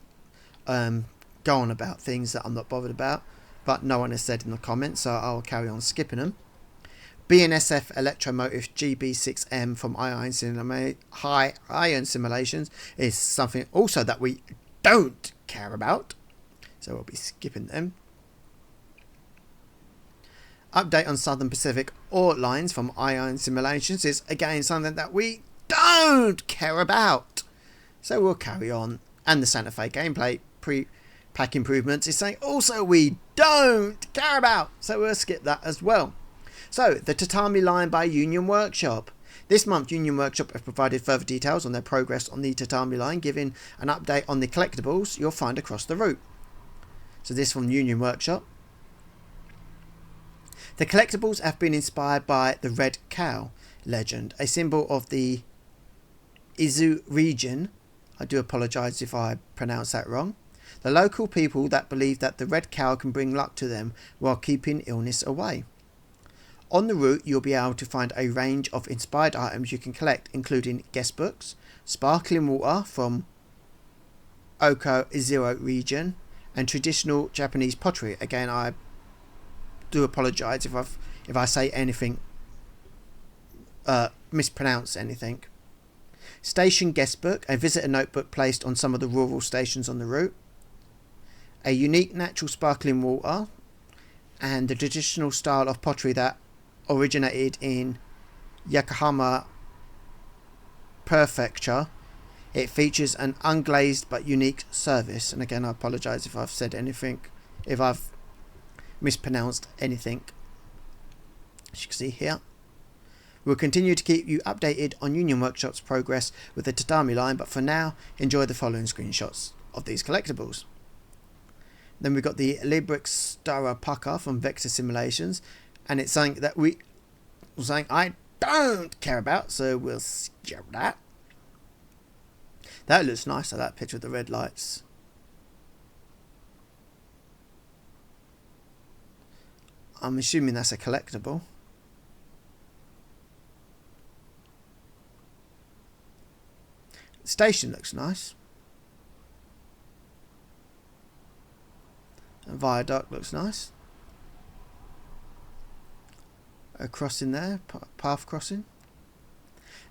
Speaker 1: go on about things that I'm not bothered about, but no one has said in the comments, so I'll carry on skipping them. BNSF Electromotive GB6M from High Iron Simulations is something also that we don't care about, so we'll be skipping them. Update on Southern Pacific Ore Lines from Iron Simulations is again something that we don't care about, so we'll carry on. And the Santa Fe gameplay pack improvements is saying also we don't care about, so we'll skip that as well. So the Tatami line by Union Workshop. This month Union Workshop have provided further details on their progress on the Tatami line, giving an update on the collectibles you'll find across the route. So this from Union Workshop. The collectibles have been inspired by the Red Cow legend, a symbol of the Izu region. I do apologise if I pronounce that wrong. The local people that believe that the red cow can bring luck to them while keeping illness away. On the route, you'll be able to find a range of inspired items you can collect, including guest books, sparkling water from Oko Izero region, and traditional Japanese pottery. Again, I do apologise if I say anything, mispronounce anything. Station guest book, a visitor notebook placed on some of the rural stations on the route. A unique natural sparkling water, and the traditional style of pottery that originated in Yokohama Prefecture. It features an unglazed but unique service. And again, I apologise if I've said anything, if I've mispronounced anything. As you can see here. We'll continue to keep you updated on Union Workshop's progress with the Tatami line, but for now, enjoy the following screenshots of these collectibles. Then we've got the Librix Stara Pucker from Vector Simulations, and it's something that I don't care about, so we'll skip that. That looks nice, that picture of the red lights. I'm assuming that's a collectible. The station looks nice. And viaduct looks nice. A crossing there, path crossing.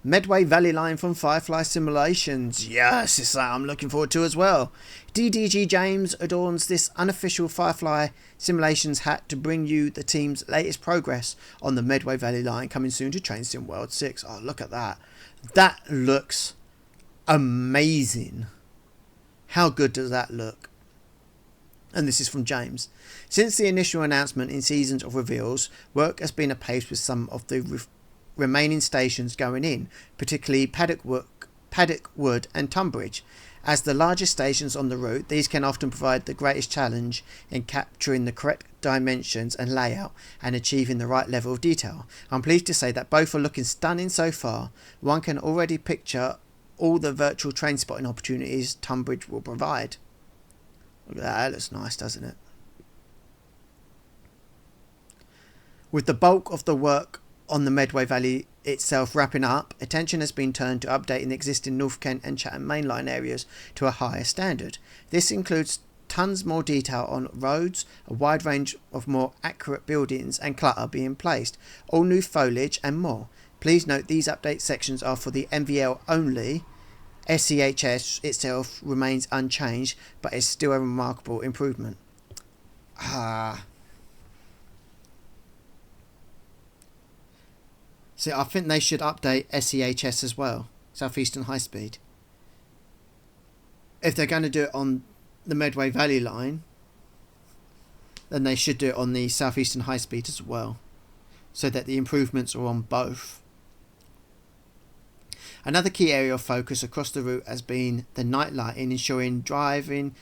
Speaker 1: Medway Valley Line from Firefly Simulations. Yes, it's that I'm looking forward to as well. DDG James adorns this unofficial Firefly Simulations hat to bring you the team's latest progress on the Medway Valley Line, coming soon to Train Sim World 6. Oh, look at that. That looks amazing. How good does that look? And this is from James. Since the initial announcement in Seasons of Reveals, work has been apace with some of the remaining stations going in, particularly Paddockwood and Tunbridge. As the largest stations on the route, these can often provide the greatest challenge in capturing the correct dimensions and layout and achieving the right level of detail. I'm pleased to say that both are looking stunning so far. One can already picture all the virtual train spotting opportunities Tunbridge will provide. Look at that, that looks nice, doesn't it? With the bulk of the work on the Medway Valley itself wrapping up, attention has been turned to updating the existing North Kent and Chatham mainline areas to a higher standard. This includes tons more detail on roads, a wide range of more accurate buildings and clutter being placed, all new foliage and more. Please note these update sections are for the MVL only. SEHS itself remains unchanged, but is still a remarkable improvement. See, I think they should update SEHS as well, Southeastern High Speed. If they're going to do it on the Medway Valley line, then they should do it on the Southeastern High Speed as well, so that the improvements are on both. Another key area of focus across the route has been the night lighting, ensuring driving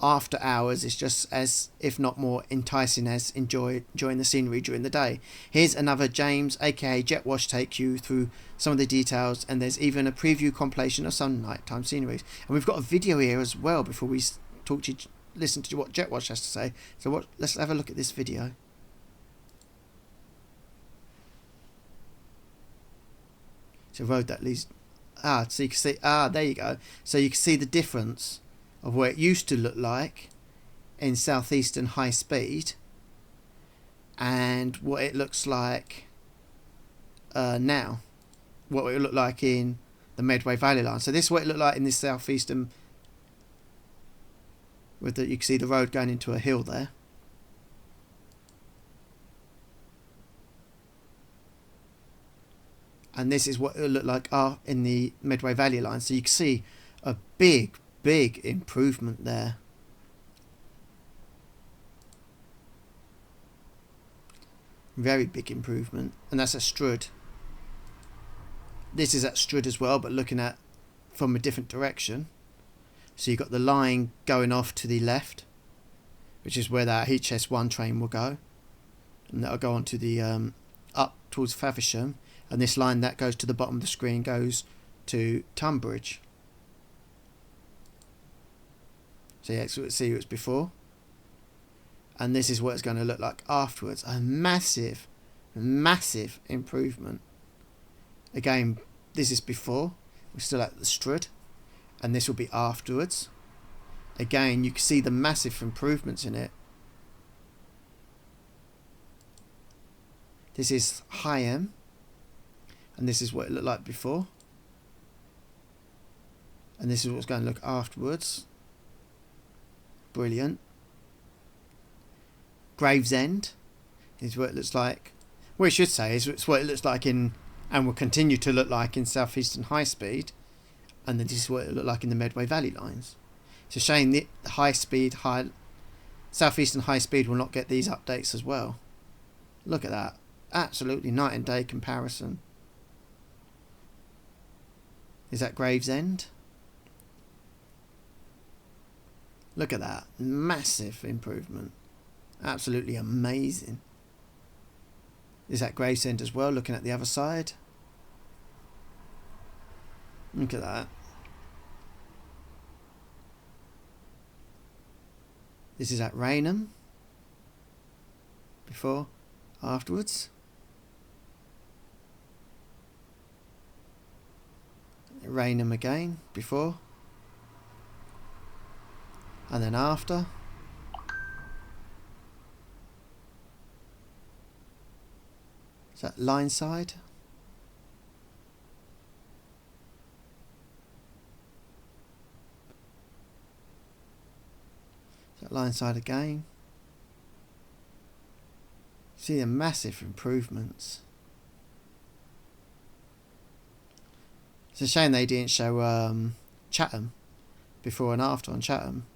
Speaker 1: after hours is just as, if not more, enticing as enjoying the scenery during the day. Here's another James, aka Jetwash, take you through some of the details, and there's even a preview compilation of some nighttime sceneries. And we've got a video here as well before we listen to what Jetwash has to say. So let's have a look at this video. It's a road that leads... so you can see... there you go. So you can see the difference of where it used to look like in Southeastern High Speed and what it looks like now. What it looked like in the Medway Valley line. So this is what it looked like in this Southeastern... you can see the road going into a hill there. And this is what it looked like in the Medway Valley line. So you can see a big improvement there. Very big improvement. And that's at Strud. This is at Strud as well, but looking at from a different direction. So you've got the line going off to the left, which is where that HS1 train will go. And that'll go on to the up towards Faversham. And this line that goes to the bottom of the screen goes to Tunbridge. So yeah, see it was before. And this is what it's going to look like afterwards. A massive improvement. Again, this is before. We're still at the Strud. And this will be afterwards. Again, you can see the massive improvements in it. This is Higham. And this is what it looked like before. And this is what's going to look afterwards. Brilliant. Gravesend is what it looks like. What I should say is it's what it looks like in, and will continue to look like in Southeastern High Speed. And then this is what it looked like in the Medway Valley lines. It's a shame that Southeastern High Speed will not get these updates as well. Look at that. Absolutely night and day comparison. Is that Gravesend? Look at that. Massive improvement. Absolutely amazing. Is that Gravesend as well, looking at the other side? Look at that. This is at Rainham. Before, afterwards. Rainham again, before. And then after. Is that line side? light side again. See the massive improvements. It's a shame they didn't show Chatham before and after on Chatham.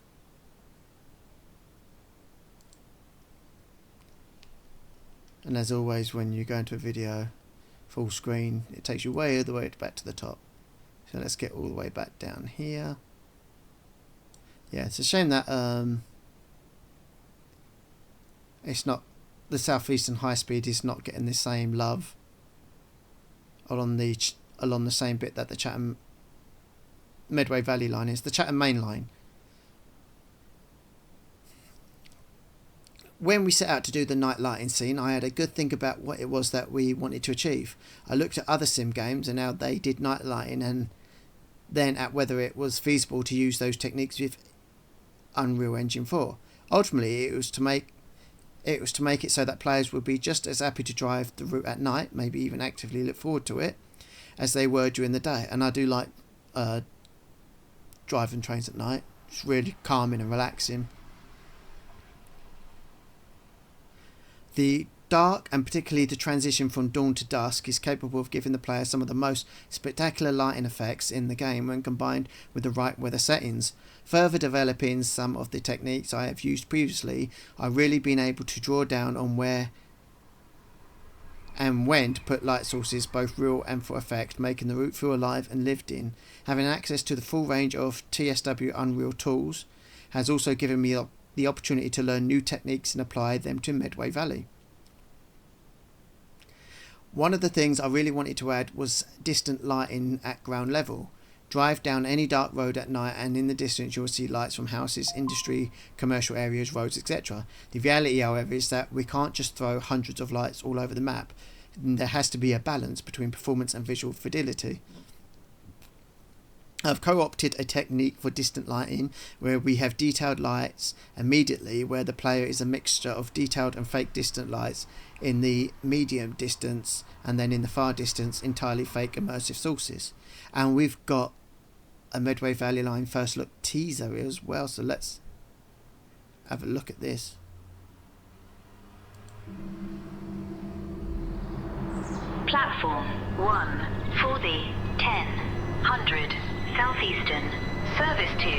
Speaker 1: And as always, when you go into a video full screen, it takes you way all the way back to the top. So let's get all the way back down here. Yeah, it's a shame that it's not, the Southeastern High Speed is not getting the same love along the same bit that the Chatham Medway Valley line is, the Chatham Main Line. When we set out to do the night lighting scene, I had a good think about what it was that we wanted to achieve. I looked at other sim games and how they did night lighting, and then at whether it was feasible to use those techniques with Unreal Engine 4. Ultimately, it was to make it so that players would be just as happy to drive the route at night, maybe even actively look forward to it, as they were during the day. And I do like driving trains at night. It's really calming and relaxing. The dark, and particularly the transition from dawn to dusk, is capable of giving the player some of the most spectacular lighting effects in the game when combined with the right weather settings. Further developing some of the techniques I have used previously, I've really been able to draw down on where and when to put light sources, both real and for effect, making the route feel alive and lived in. Having access to the full range of TSW Unreal tools has also given me the opportunity to learn new techniques and apply them to Medway Valley. One of the things I really wanted to add was distant lighting at ground level. Drive down any dark road at night and in the distance you'll see lights from houses, industry, commercial areas, roads, etc. The reality, however, is that we can't just throw hundreds of lights all over the map. There has to be a balance between performance and visual fidelity. I've co-opted a technique for distant lighting where we have detailed lights immediately, where the player is a mixture of detailed and fake distant lights in the medium distance, and then in the far distance entirely fake immersive sources. And we've got a Medway Valley line first look teaser as well, so let's have a look at this.
Speaker 2: Platform 1 for the 1000 Southeastern, service to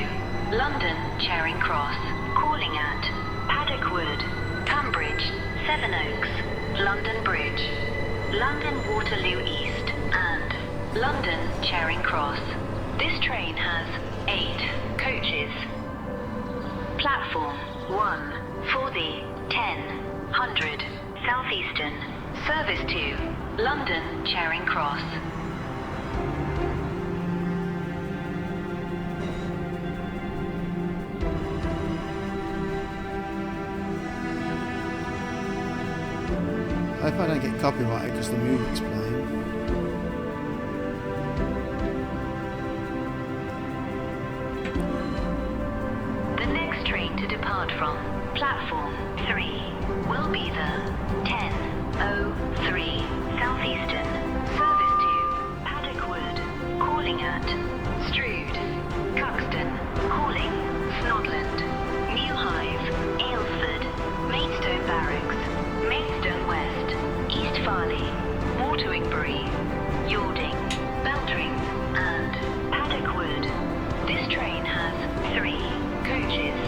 Speaker 2: London Charing Cross, calling at Paddock Wood, Tunbridge, Sevenoaks, London Bridge, London Waterloo East and London Charing Cross. This train has 8 coaches. Platform 1 for the 1000 Southeastern, service to London Charing Cross.
Speaker 1: I hope I don't get copyrighted because the music's playing.
Speaker 2: The next train to depart from platform 3 will be the 10:03 Southeastern, service to Paddock Wood, calling at Strood, Cuxton, calling Snodland, Newhive, Aylesford, Maidstone Barracks, Maidstone West, East Farley, Waterwingbury, Yalding, Beltring and Paddock Wood. This train has 3 coaches.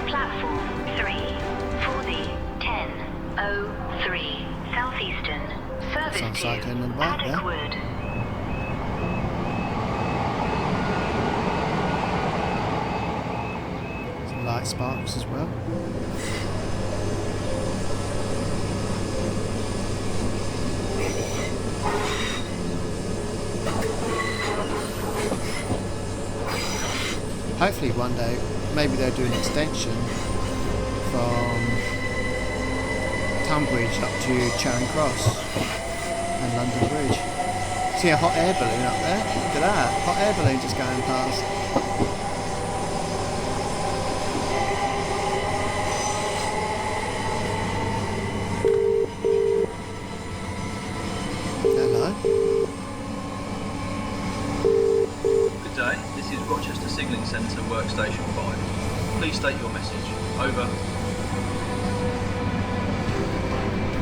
Speaker 2: Platform 3 for the 10:03 Southeastern, service to Paddock Wood.
Speaker 1: Some light sparks as well. Hopefully one day, maybe they'll do an extension from Tunbridge up to Charing Cross and London Bridge. See a hot air balloon up there? Look at that, hot air balloon just going past. Hello.
Speaker 3: Good day, this is Rochester Signalling Centre Workstation 5. Please state your message. Over.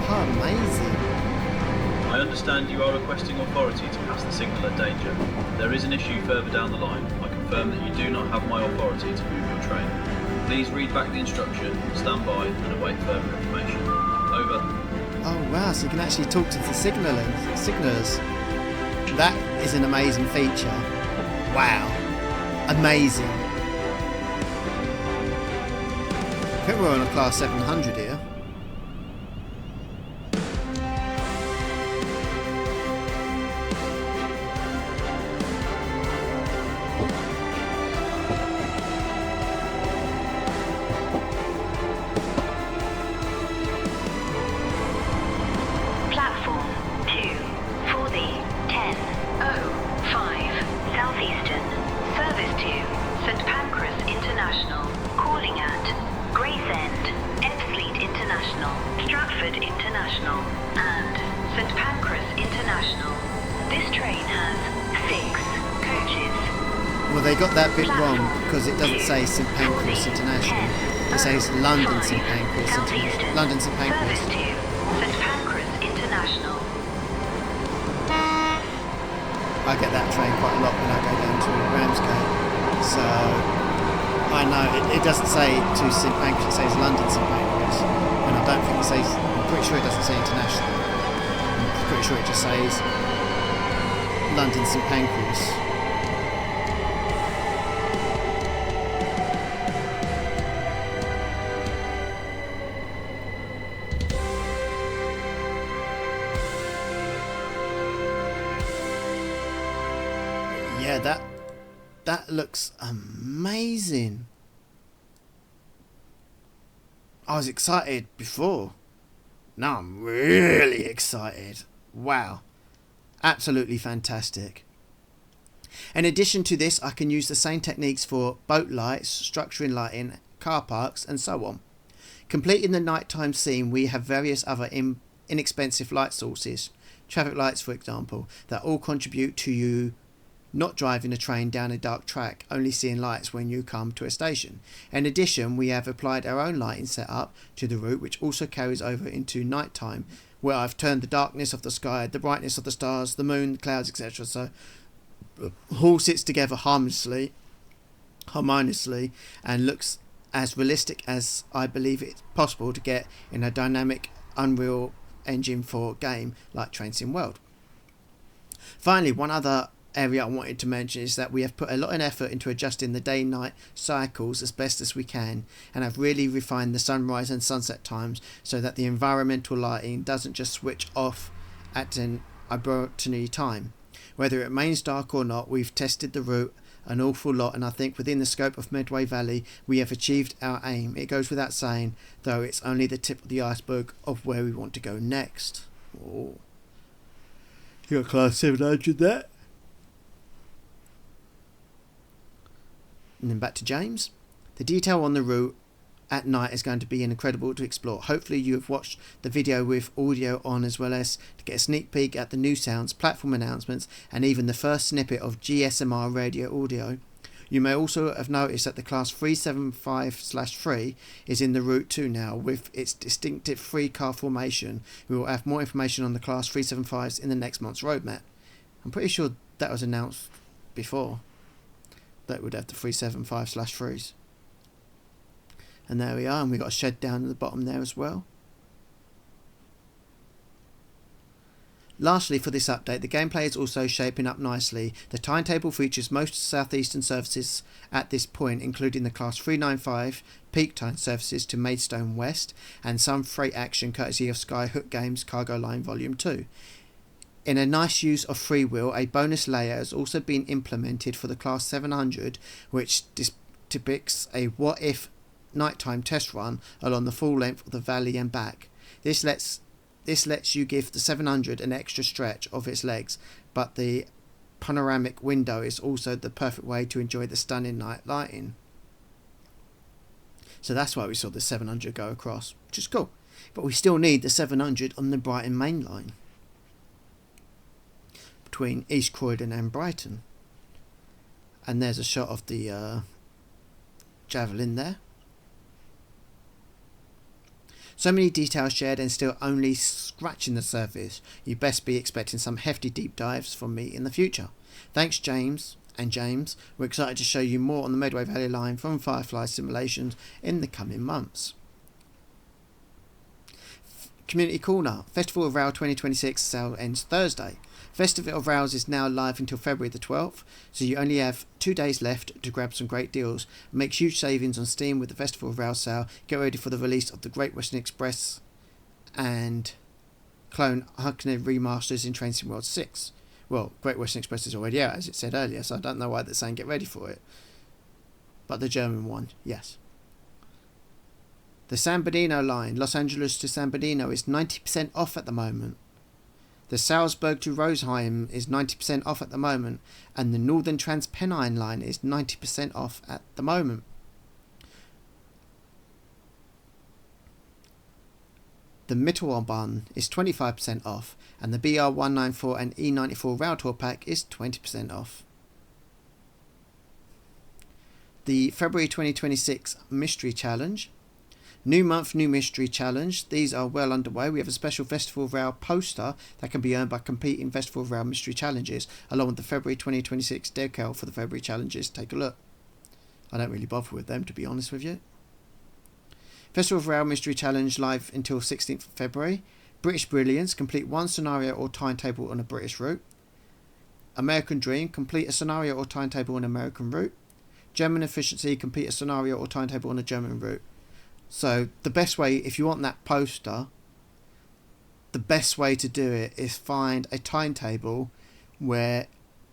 Speaker 1: Oh, amazing.
Speaker 3: I understand you are requesting authority to pass the signal at danger. There is an issue further down the line. I confirm that you do not have my authority to move your train. Please read back the instruction, stand by and await further information. Over.
Speaker 1: Oh wow, so you can actually talk to the signallers. That is an amazing feature. Wow. Amazing. I think we're on a class 700 here.
Speaker 2: Platform 2 for the 10:05 Southeastern. Service to St Pancras International. Calling at Gravesend, Ebbsfleet International, Stratford International and St Pancras International. This train has 6 coaches.
Speaker 1: Well, they got that bit wrong because it doesn't say St Pancras International. It says London St Pancras International. London St Pancras.
Speaker 2: Service to St Pancras International.
Speaker 1: I get that train quite a lot when I go down to Ramsgate. So I know it doesn't say to St Pancras, it says London St Pancras. And I don't think it says, I'm pretty sure it doesn't say international. I'm pretty sure it just says London St Pancras. Yeah, that looks amazing. I was excited before. Now I'm really excited. Wow. Absolutely fantastic. In addition to this, I can use the same techniques for boat lights, structuring lighting, car parks and so on. Completing the nighttime scene, we have various other inexpensive light sources. Traffic lights, for example, that all contribute to you not driving a train down a dark track, only seeing lights when you come to a station. In addition, we have applied our own lighting setup to the route, which also carries over into night time, where I've turned the darkness of the sky, the brightness of the stars, the moon, the clouds, etc. So all sits together harmoniously and looks as realistic as I believe it's possible to get in a dynamic Unreal Engine 4 game like Train Sim World. Finally, one other area I wanted to mention is that we have put a lot of effort into adjusting the day-night cycles as best as we can, and have really refined the sunrise and sunset times so that the environmental lighting doesn't just switch off at an arbitrary time. Whether it remains dark or not, we've tested the route an awful lot, and I think within the scope of Medway Valley we have achieved our aim. It goes without saying, though, it's only the tip of the iceberg of where we want to go next. Oh. You got class 700 there. And then back to James. The detail on the route at night is going to be incredible to explore. Hopefully you have watched the video with audio on, as well as to get a sneak peek at the new sounds, platform announcements and even the first snippet of GSMR radio audio. You may also have noticed that the class 375/3 is in the route too now, with its distinctive 3-car formation. We will have more information on the class 375s in the next month's roadmap. I'm pretty sure that was announced before, that would have the 375/3s. And there we are, and we've got a shed down at the bottom there as well. Lastly, for this update, the gameplay is also shaping up nicely. The timetable features most southeastern services at this point, including the class 395 peak time services to Maidstone West, and some freight action courtesy of Skyhook Games Cargo Line Volume 2. In a nice use of freewheel, a bonus layer has also been implemented for the class 700, which depicts a what-if nighttime test run along the full length of the valley and back. This lets you give the 700 an extra stretch of its legs, but the panoramic window is also the perfect way to enjoy the stunning night lighting. So that's why we saw the 700 go across, which is cool. But we still need the 700 on the Brighton main line between East Croydon and Brighton. And there's a shot of the Javelin there. So many details shared and still only scratching the surface. You best be expecting some hefty deep dives from me in the future. Thanks, James. And James, we're excited to show you more on the Medway Valley line from Firefly Simulations in the coming months. Community Corner. Festival of Rail 2026 sale ends Thursday. Festival of Rails is now live until February the 12th, so you only have 2 days left to grab some great deals. Make huge savings on Steam with the Festival of Rails sale. Get ready for the release of the Great Western Express and Clone Huckney remasters in Train Sim World 6. Well, Great Western Express is already out, as it said earlier, so I don't know why they're saying get ready for it. But the German one, yes. The San Bernardino line, Los Angeles to San Bernardino, is 90% off at the moment. The Salzburg to Roseheim is 90% off at the moment, and the Northern Transpennine line is 90% off at the moment. The Mittelbahn is 25% off, and the BR194 and E94 Rail Tour Pack is 20% off. The February 2026 Mystery Challenge. New month, new mystery challenge. These are well underway. We have a special Festival of Rail poster that can be earned by competing Festival of Rail mystery challenges, along with the February 2026 decal for the February challenges. Take a look. I don't really bother with them, to be honest with you. Festival of Rail mystery challenge live until 16th of February. British Brilliance. Complete one scenario or timetable on a British route. American Dream. Complete a scenario or timetable on an American route. German Efficiency. Complete a scenario or timetable on a German route. So the best way, if you want that poster, the best way to do it is find a timetable where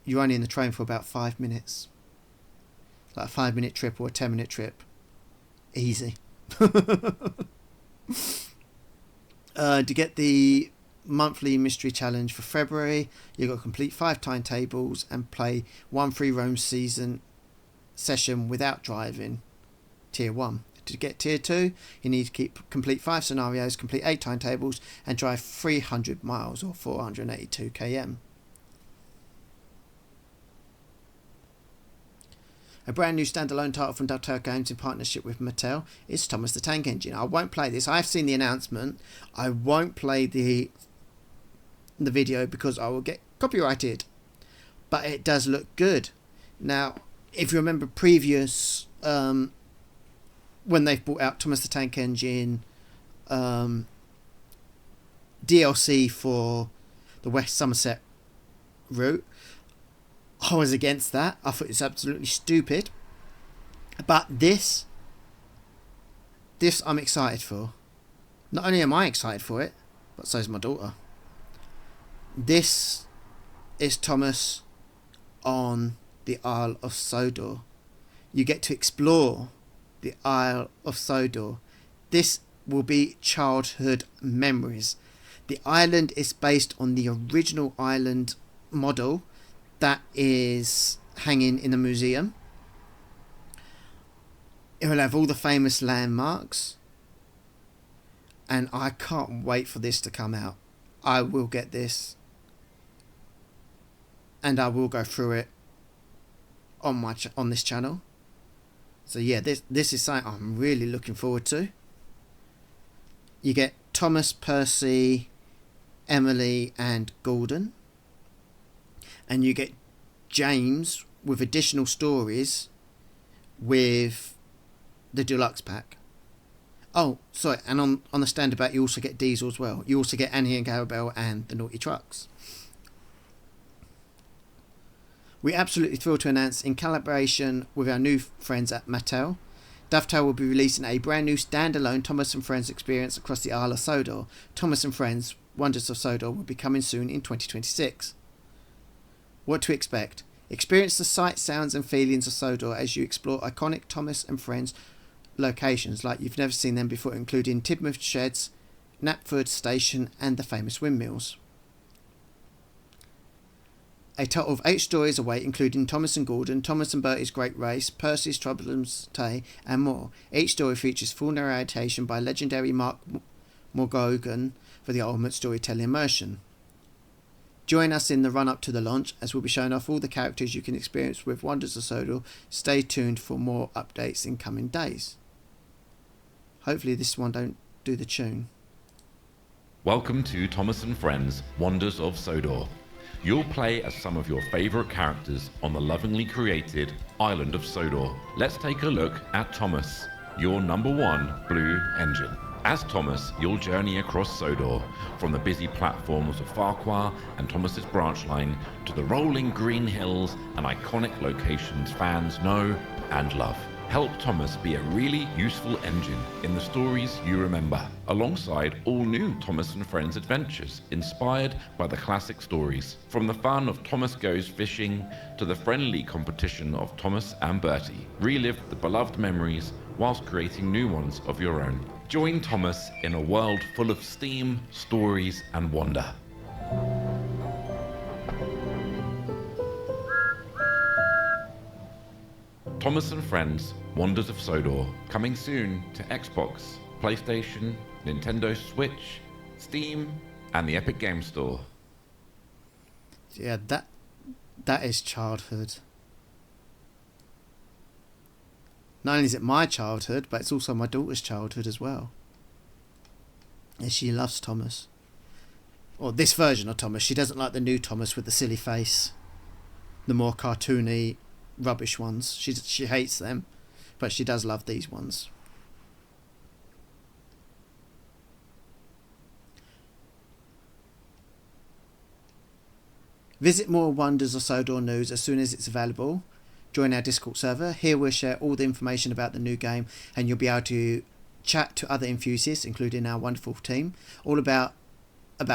Speaker 1: you're only in the train for about 5 minutes. Like a 5-minute trip or a 10-minute trip. Easy. To get the monthly mystery challenge for February, you've got to complete 5 timetables and play 1 free roam season session without driving, tier 1. To get tier 2, you need to complete 5 scenarios, complete 8 timetables, and drive 300 miles or 482 km. A brand new standalone title from Dovetail Games in partnership with Mattel is Thomas the Tank Engine. I won't play this. I've seen the announcement. I won't play the video because I will get copyrighted. But it does look good. Now, if you remember previous when they've brought out Thomas the Tank Engine DLC for the West Somerset route, I was against that. I thought it's absolutely stupid. But this I'm excited for. Not only am I excited for it, but so is my daughter. This is Thomas on the Isle of Sodor. You get to explore the Isle of Sodor. This will be childhood memories. The island is based on the original island model that is hanging in the museum. It will have all the famous landmarks, and I can't wait for this to come out. I will get this, and I will go through it on this channel. So yeah, this is something I'm really looking forward to. You get Thomas, Percy, Emily, and Gordon. And you get James with additional stories with the deluxe pack. Oh, sorry, and on the standard you also get Diesel as well. You also get Annie and Garabelle and the Naughty Trucks. We're absolutely thrilled to announce, in collaboration with our new friends at Mattel, Dovetail will be releasing a brand new standalone Thomas and Friends experience across the Isle of Sodor. Thomas and Friends Wonders of Sodor will be coming soon in 2026. What to expect? Experience the sights, sounds and feelings of Sodor as you explore iconic Thomas and Friends locations like you've never seen them before, including Tidmouth Sheds, Knapford Station and the famous windmills. A total of 8 stories await, including Thomas and Gordon, Thomas and Bertie's Great Race, Percy's Troublesome Tale, and more. Each story features full narration by legendary Mark Morgogan for the ultimate storytelling immersion. Join us in the run-up to the launch, as we'll be showing off all the characters you can experience with Wonders of Sodor. Stay tuned for more updates in coming days. Hopefully this one don't do the tune.
Speaker 4: Welcome to Thomas and Friends Wonders of Sodor. You'll play as some of your favourite characters on the lovingly created island of Sodor. Let's take a look at Thomas, your #1 blue engine. As Thomas, you'll journey across Sodor, from the busy platforms of Farquhar and Thomas's branch line to the rolling green hills and iconic locations fans know and love. Help Thomas be a really useful engine in the stories you remember, alongside all new Thomas and Friends adventures inspired by the classic stories. From the fun of Thomas Goes Fishing to the friendly competition of Thomas and Bertie, relive the beloved memories whilst creating new ones of your own. Join Thomas in a world full of steam, stories and wonder. Thomas and Friends Wonders of Sodor, coming soon to Xbox, PlayStation, Nintendo Switch, Steam and the Epic Game Store.
Speaker 1: Yeah, that is childhood. Not only is it my childhood, but it's also my daughter's childhood as well. And she loves Thomas. Or this version of Thomas. She doesn't like the new Thomas with the silly face. The more cartoony, rubbish ones. She hates them. But she does love these ones. Visit more Wonders of Sodor news as soon as it's available. Join our Discord server. Here we'll share all the information about the new game, and you'll be able to chat to other enthusiasts, including our wonderful team, all about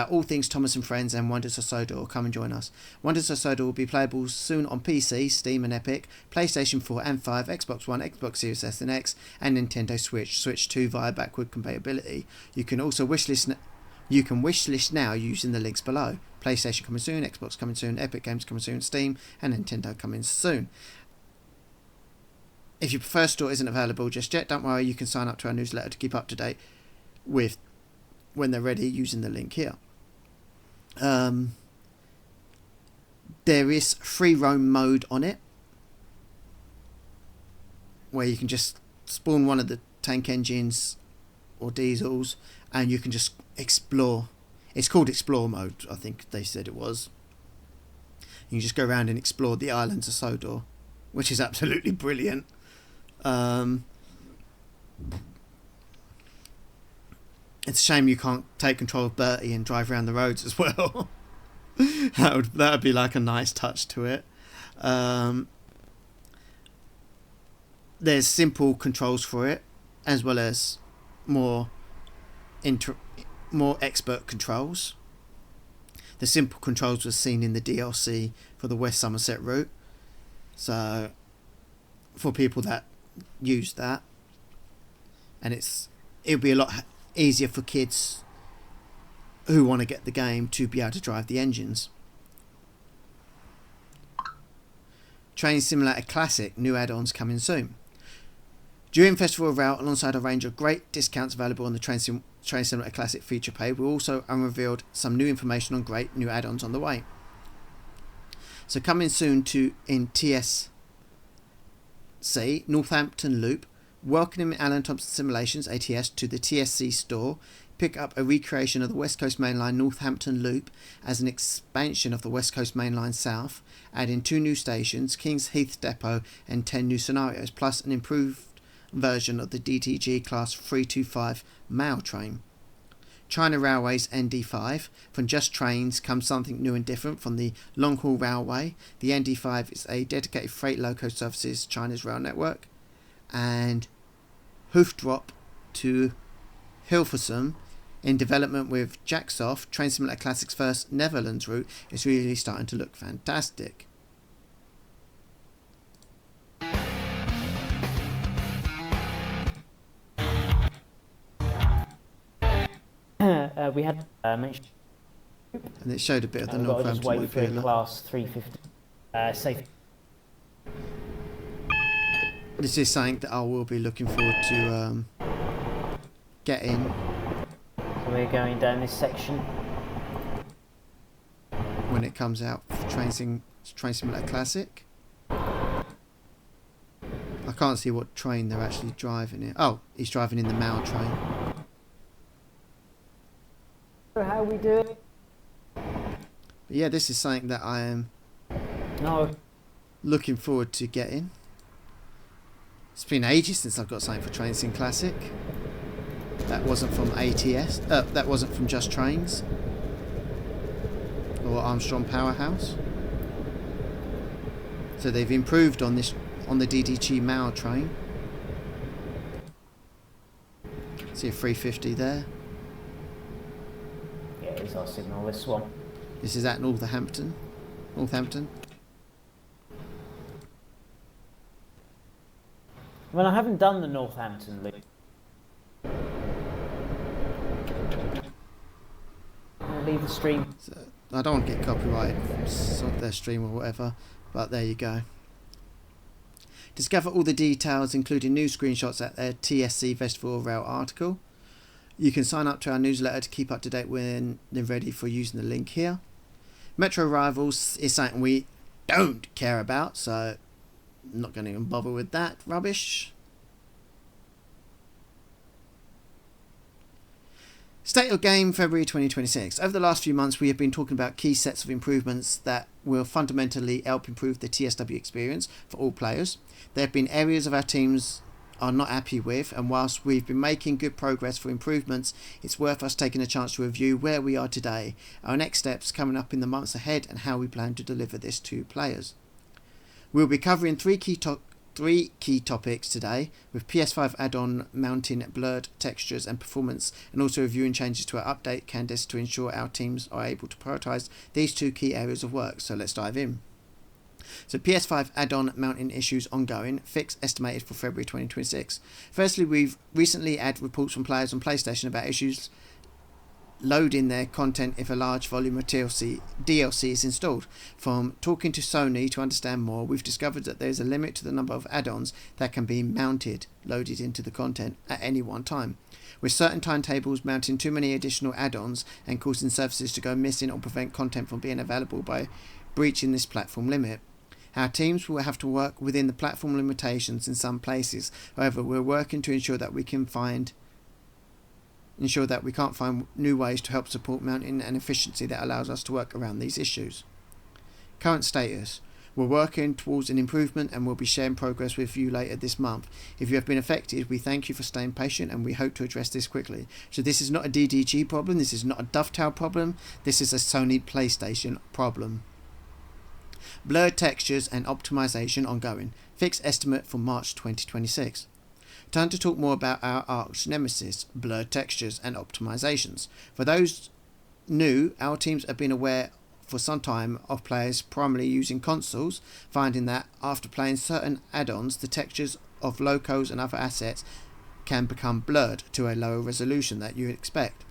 Speaker 1: all things Thomas and Friends and Wonders of Sodor. Come and join us. Wonders of Sodor will be playable soon on PC, Steam and Epic, PlayStation 4 and 5, Xbox One, Xbox Series S and X, and Nintendo Switch, Switch 2 via backward compatibility. You can also wishlist now using the links below. PlayStation coming soon, Xbox coming soon, Epic Games coming soon, Steam and Nintendo coming soon. If your preferred store isn't available just yet, don't worry, you can sign up to our newsletter to keep up to date with when they're ready using the link here. There is free roam mode on it, where you can just spawn one of the tank engines or diesels and you can just explore. It's called explore mode, I think they said it was. You can just go around and explore the islands of Sodor, which is absolutely brilliant. It's a shame you can't take control of Bertie and drive around the roads as well. that would be like a nice touch to it. There's simple controls for it, as well as more expert controls. The simple controls were seen in the DLC for the West Somerset route, so for people that use that, and it'll be a lot easier for kids who want to get the game to be able to drive the engines. Train Simulator Classic, new add-ons coming soon. During Festival Route, alongside a range of great discounts available on the Train Simulator Classic feature page, we also unrevealed some new information on great new add-ons on the way. So coming soon in TSC, Northampton Loop, welcoming Alan Thompson Simulations, ATS, to the TSC store. Pick up a recreation of the West Coast Main Line Northampton Loop as an expansion of the West Coast Main Line South, adding 2 new stations, Kings Heath Depot, and 10 new scenarios, plus an improved version of the DTG Class 325 mail train. China Railways ND5. From just trains comes something new and different from the long-haul railway. The ND5 is a dedicated freight loco services China's rail network. And Hoofddrop to Hilversum, in development with Jacksoft, Train Simulator Classic's first Netherlands route, is really starting to look fantastic.
Speaker 5: We had mentioned,
Speaker 1: And it showed a bit of the
Speaker 5: we've got to just
Speaker 1: Northampton
Speaker 5: wait for a
Speaker 1: Loop.
Speaker 5: class 350 safe.
Speaker 1: This is something that I will be looking forward to getting
Speaker 5: So we're going down this section.
Speaker 1: when it comes out for Train Simulator Classic. I can't see what train they're actually driving in. Oh, he's driving in the mail train.
Speaker 5: how we do it?
Speaker 1: But yeah, this is something that I am
Speaker 5: No.
Speaker 1: looking forward to getting. It's been ages since I've got something for Train Sim Classic. That wasn't from ATS. That wasn't from Just Trains or Armstrong Powerhouse. So they've improved on this on the DDG Mao train. See a 350 there.
Speaker 5: Yeah, it's our signal, this one.
Speaker 1: This is at Northampton.
Speaker 5: Well, I haven't done the Northampton loop. I'll leave the stream.
Speaker 1: So I don't want to get copyrighted from their stream or whatever, but there you go. Discover all the details, including new screenshots, at their TSC Festival Rail article. You can sign up to our newsletter to keep up to date when they're ready for using the link here. Metro rivals is something we don't care about, so I'm not going to even bother with that rubbish. State of Game February 2026. Over the last few months we have been talking about key sets of improvements that will fundamentally help improve the TSW experience for all players. There have been areas of our teams are not happy with, and whilst we've been making good progress for improvements, it's worth us taking a chance to review where we are today, our next steps coming up in the months ahead, and how we plan to deliver this to players. We'll be covering three key topics today, with PS5 add-on mounting blurred textures and performance, and also reviewing changes to our update canvas to ensure our teams are able to prioritise these two key areas of work. So let's dive in. So PS5 add-on mounting issues ongoing, fix estimated for February 2026. Firstly, we've recently had reports from players on PlayStation about issues loading their content if a large volume of DLC is installed. From talking to Sony to understand more, we've discovered that there's a limit to the number of add-ons that can be loaded into the content at any one time, with certain timetables mounting too many additional add-ons and causing services to go missing or prevent content from being available by breaching this platform limit. Our teams will have to work within the platform limitations in some places. However, we're working to ensure that we can't find new ways to help support mounting and efficiency that allows us to work around these issues. Current status. We're working towards an improvement and we'll be sharing progress with you later this month. If you have been affected, we thank you for staying patient and we hope to address this quickly. So this is not a DDG problem, this is not a Dovetail problem, this is a Sony PlayStation problem. Blurred textures and optimization ongoing. Fixed estimate for March 2026. Time to talk more about our arch nemesis, blurred textures and optimizations. For those new, our teams have been aware for some time of players primarily using consoles, finding that after playing certain add-ons, the textures of locos and other assets can become blurred to a lower resolution that you expect.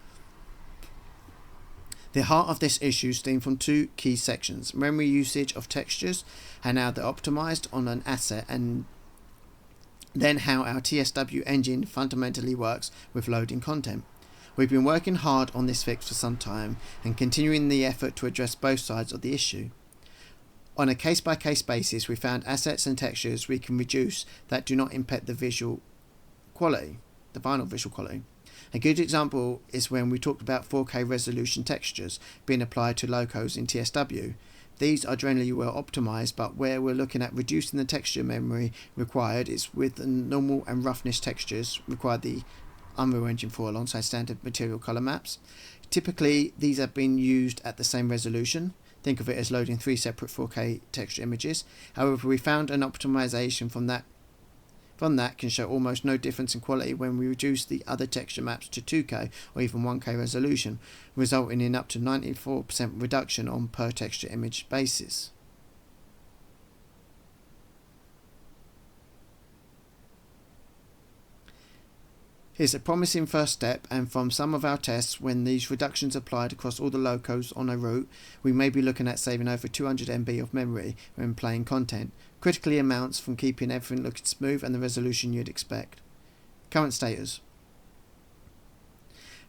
Speaker 1: The heart of this issue stems from two key sections: memory usage of textures and how they're optimized on an asset, and then how our TSW engine fundamentally works with loading content. We've been working hard on this fix for some time and continuing the effort to address both sides of the issue. On a case-by-case basis, we found assets and textures we can reduce that do not impact the visual quality, the final visual quality. A good example is when we talked about 4K resolution textures being applied to locos in TSW. These are generally well optimized, but where we're looking at reducing the texture memory required is with the normal and roughness textures required the Unreal Engine 4 alongside standard material color maps. Typically, these have been used at the same resolution. Think of it as loading 3 separate 4K texture images. However, we found an optimization from that can show almost no difference in quality when we reduce the other texture maps to 2K or even 1K resolution, resulting in up to 94% reduction on per texture image basis. Here's a promising first step, and from some of our tests, when these reductions applied across all the locos on a route, we may be looking at saving over 200 MB of memory when playing content, critically amounts from keeping everything looking smooth and the resolution you'd expect. Current status.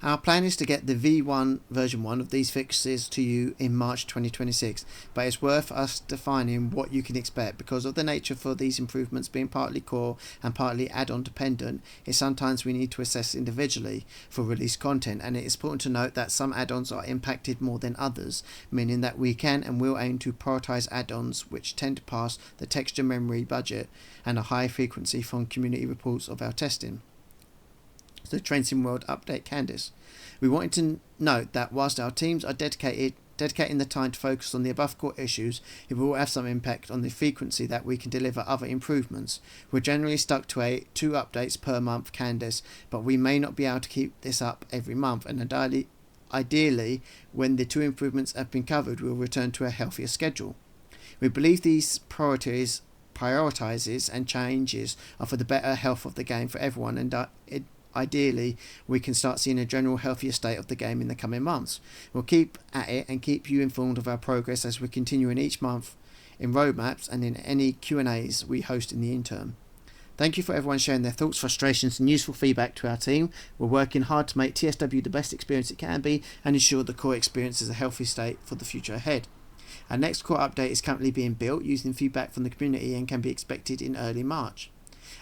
Speaker 1: Our plan is to get the V1 version 1 of these fixes to you in March 2026, but it's worth us defining what you can expect because of the nature for these improvements being partly core and partly add-on dependent. It's sometimes we need to assess individually for release content, and it is important to note that some add-ons are impacted more than others, meaning that we can and will aim to prioritize add-ons which tend to pass the texture memory budget and a high frequency from community reports of our testing. The Train World update Candice. We wanted to note that whilst our teams are dedicating the time to focus on the above core issues, it will have some impact on the frequency that we can deliver other improvements. We're generally stuck to 2 updates per month, Candice, but we may not be able to keep this up every month, and ideally, when the 2 improvements have been covered, we'll return to a healthier schedule. We believe these priorities and changes are for the better health of the game for everyone, and ideally, we can start seeing a general healthier state of the game in the coming months. We'll keep at it and keep you informed of our progress as we continue in each month in roadmaps and in any Q&As we host in the interim. Thank you for everyone sharing their thoughts, frustrations and useful feedback to our team. We're working hard to make TSW the best experience it can be and ensure the core experience is a healthy state for the future ahead. Our next core update is currently being built using feedback from the community and can be expected in early March.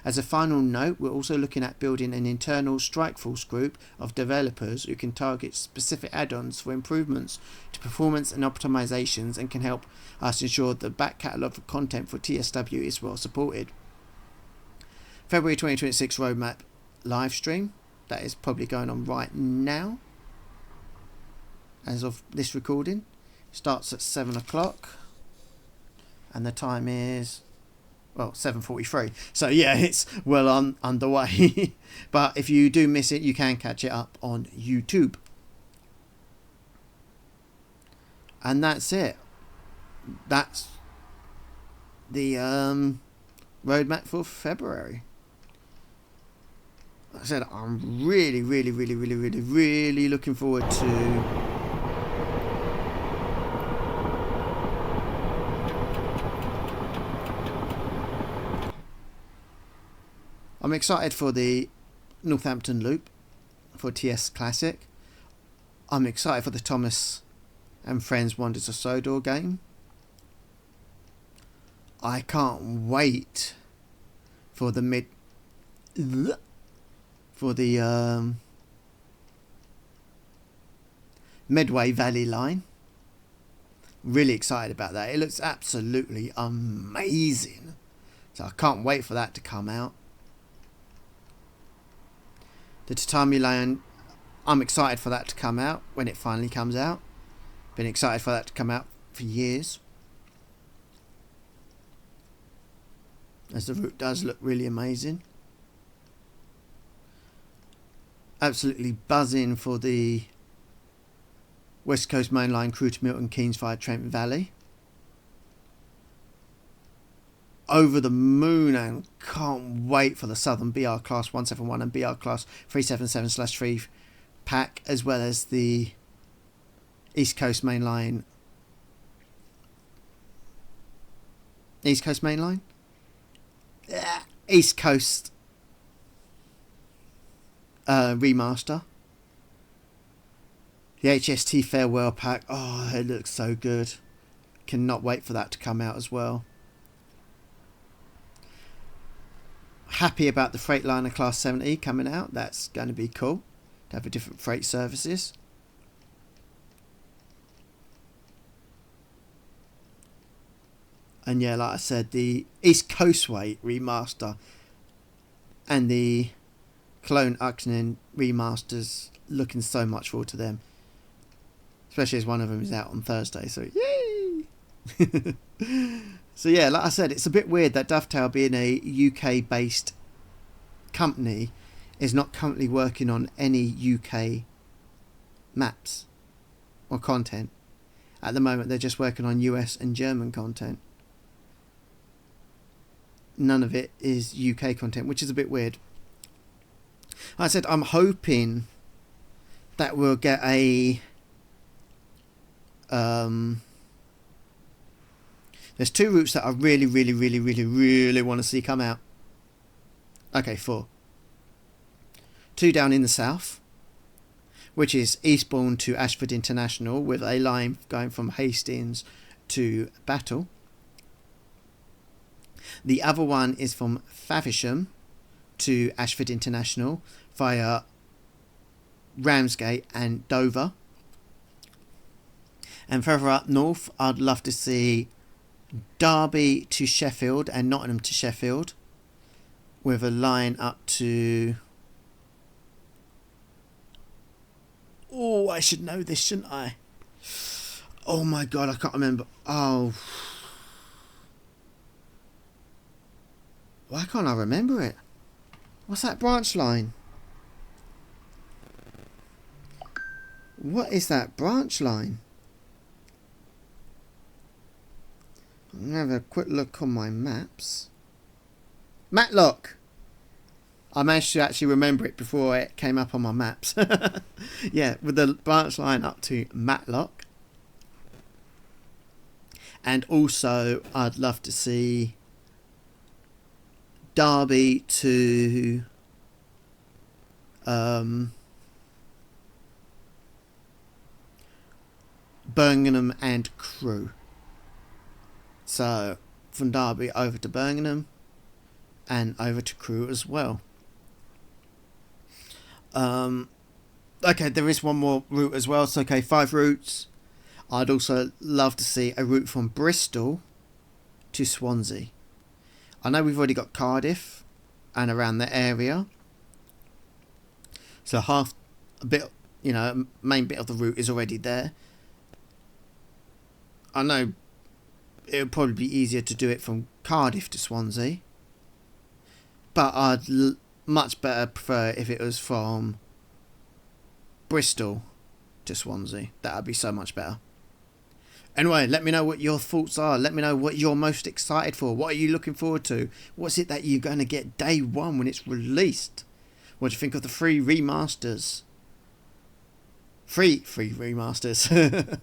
Speaker 1: As a final note, we're also looking at building an internal Strikeforce group of developers who can target specific add-ons for improvements to performance and optimizations and can help us ensure the back catalogue of content for TSW is well supported. February 2026 roadmap live stream, that is probably going on right now as of this recording, starts at 7 o'clock and the time is 7:43. So yeah, it's well on underway. But if you do miss it, you can catch it up on YouTube. And that's it. That's the roadmap for February. Like I said, I'm really looking forward to I'm excited for the Northampton Loop for TS Classic. I'm excited for the Thomas and Friends Wonders of Sodor game. I can't wait for the Medway Valley line. Really excited about that. It looks absolutely amazing. So I can't wait for that to come out. The Tatami Land, I'm excited for that to come out when it finally comes out. Been excited for that to come out for years. As the route does look really amazing. Absolutely buzzing for the West Coast Main Line crew to Milton Keynes via Trent Valley. Over the moon and can't wait for the Southern BR Class 171 and BR Class 377/3 pack, as well as the East Coast Main Line. East Coast Main Line? East Coast remaster. The HST Farewell pack. Oh, it looks so good. Cannot wait for that to come out as well. Happy about the Freightliner Class 70 coming out. That's going to be cool to have a different freight services. And yeah, like I said, the East Coastway remaster and the Cologne Uxnen remasters, looking so much forward to them. Especially as one of them is out on Thursday, so yay! So yeah, like I said, it's a bit weird that Dovetail, being a UK based company, is not currently working on any UK maps or content. At the moment they're just working on US and German content. None of it is UK content, which is a bit weird. Like I said, I'm hoping that we'll get a there's 2 routes that I really want to see come out. Okay, 4. 2 down in the south, which is Eastbourne to Ashford International, with a line going from Hastings to Battle. The other one is from Faversham to Ashford International via Ramsgate and Dover. And further up north, I'd love to see Derby to Sheffield and Nottingham to Sheffield, with a line up to... Oh, I should know this, shouldn't I? Oh my god, I can't remember. Oh. Why can't I remember it? What's that branch line? What is that branch line? I'm going to have a quick look on my maps. Matlock! I managed to actually remember it before it came up on my maps. Yeah, with the branch line up to Matlock. And also, I'd love to see Derby to Birmingham and Crewe. So, from Derby over to Birmingham and over to Crewe as well. Okay, there is one more route as well. So, okay, 5 routes. I'd also love to see a route from Bristol to Swansea. I know we've already got Cardiff and around the area. So half a bit, you know, main bit of the route is already there. I know it would probably be easier to do it from Cardiff to Swansea. But I'd much better prefer if it was from Bristol to Swansea. That would be so much better. Anyway, let me know what your thoughts are. Let me know what you're most excited for. What are you looking forward to? What's it that you're going to get day one when it's released? What do you think of the free remasters? Free remasters.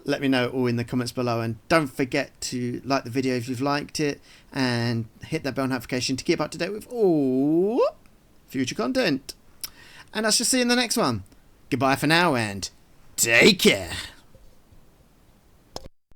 Speaker 1: Let me know all in the comments below. And don't forget to like the video if you've liked it. And hit that bell notification to keep up to date with all future content. And I shall see you in the next one. Goodbye for now and take care.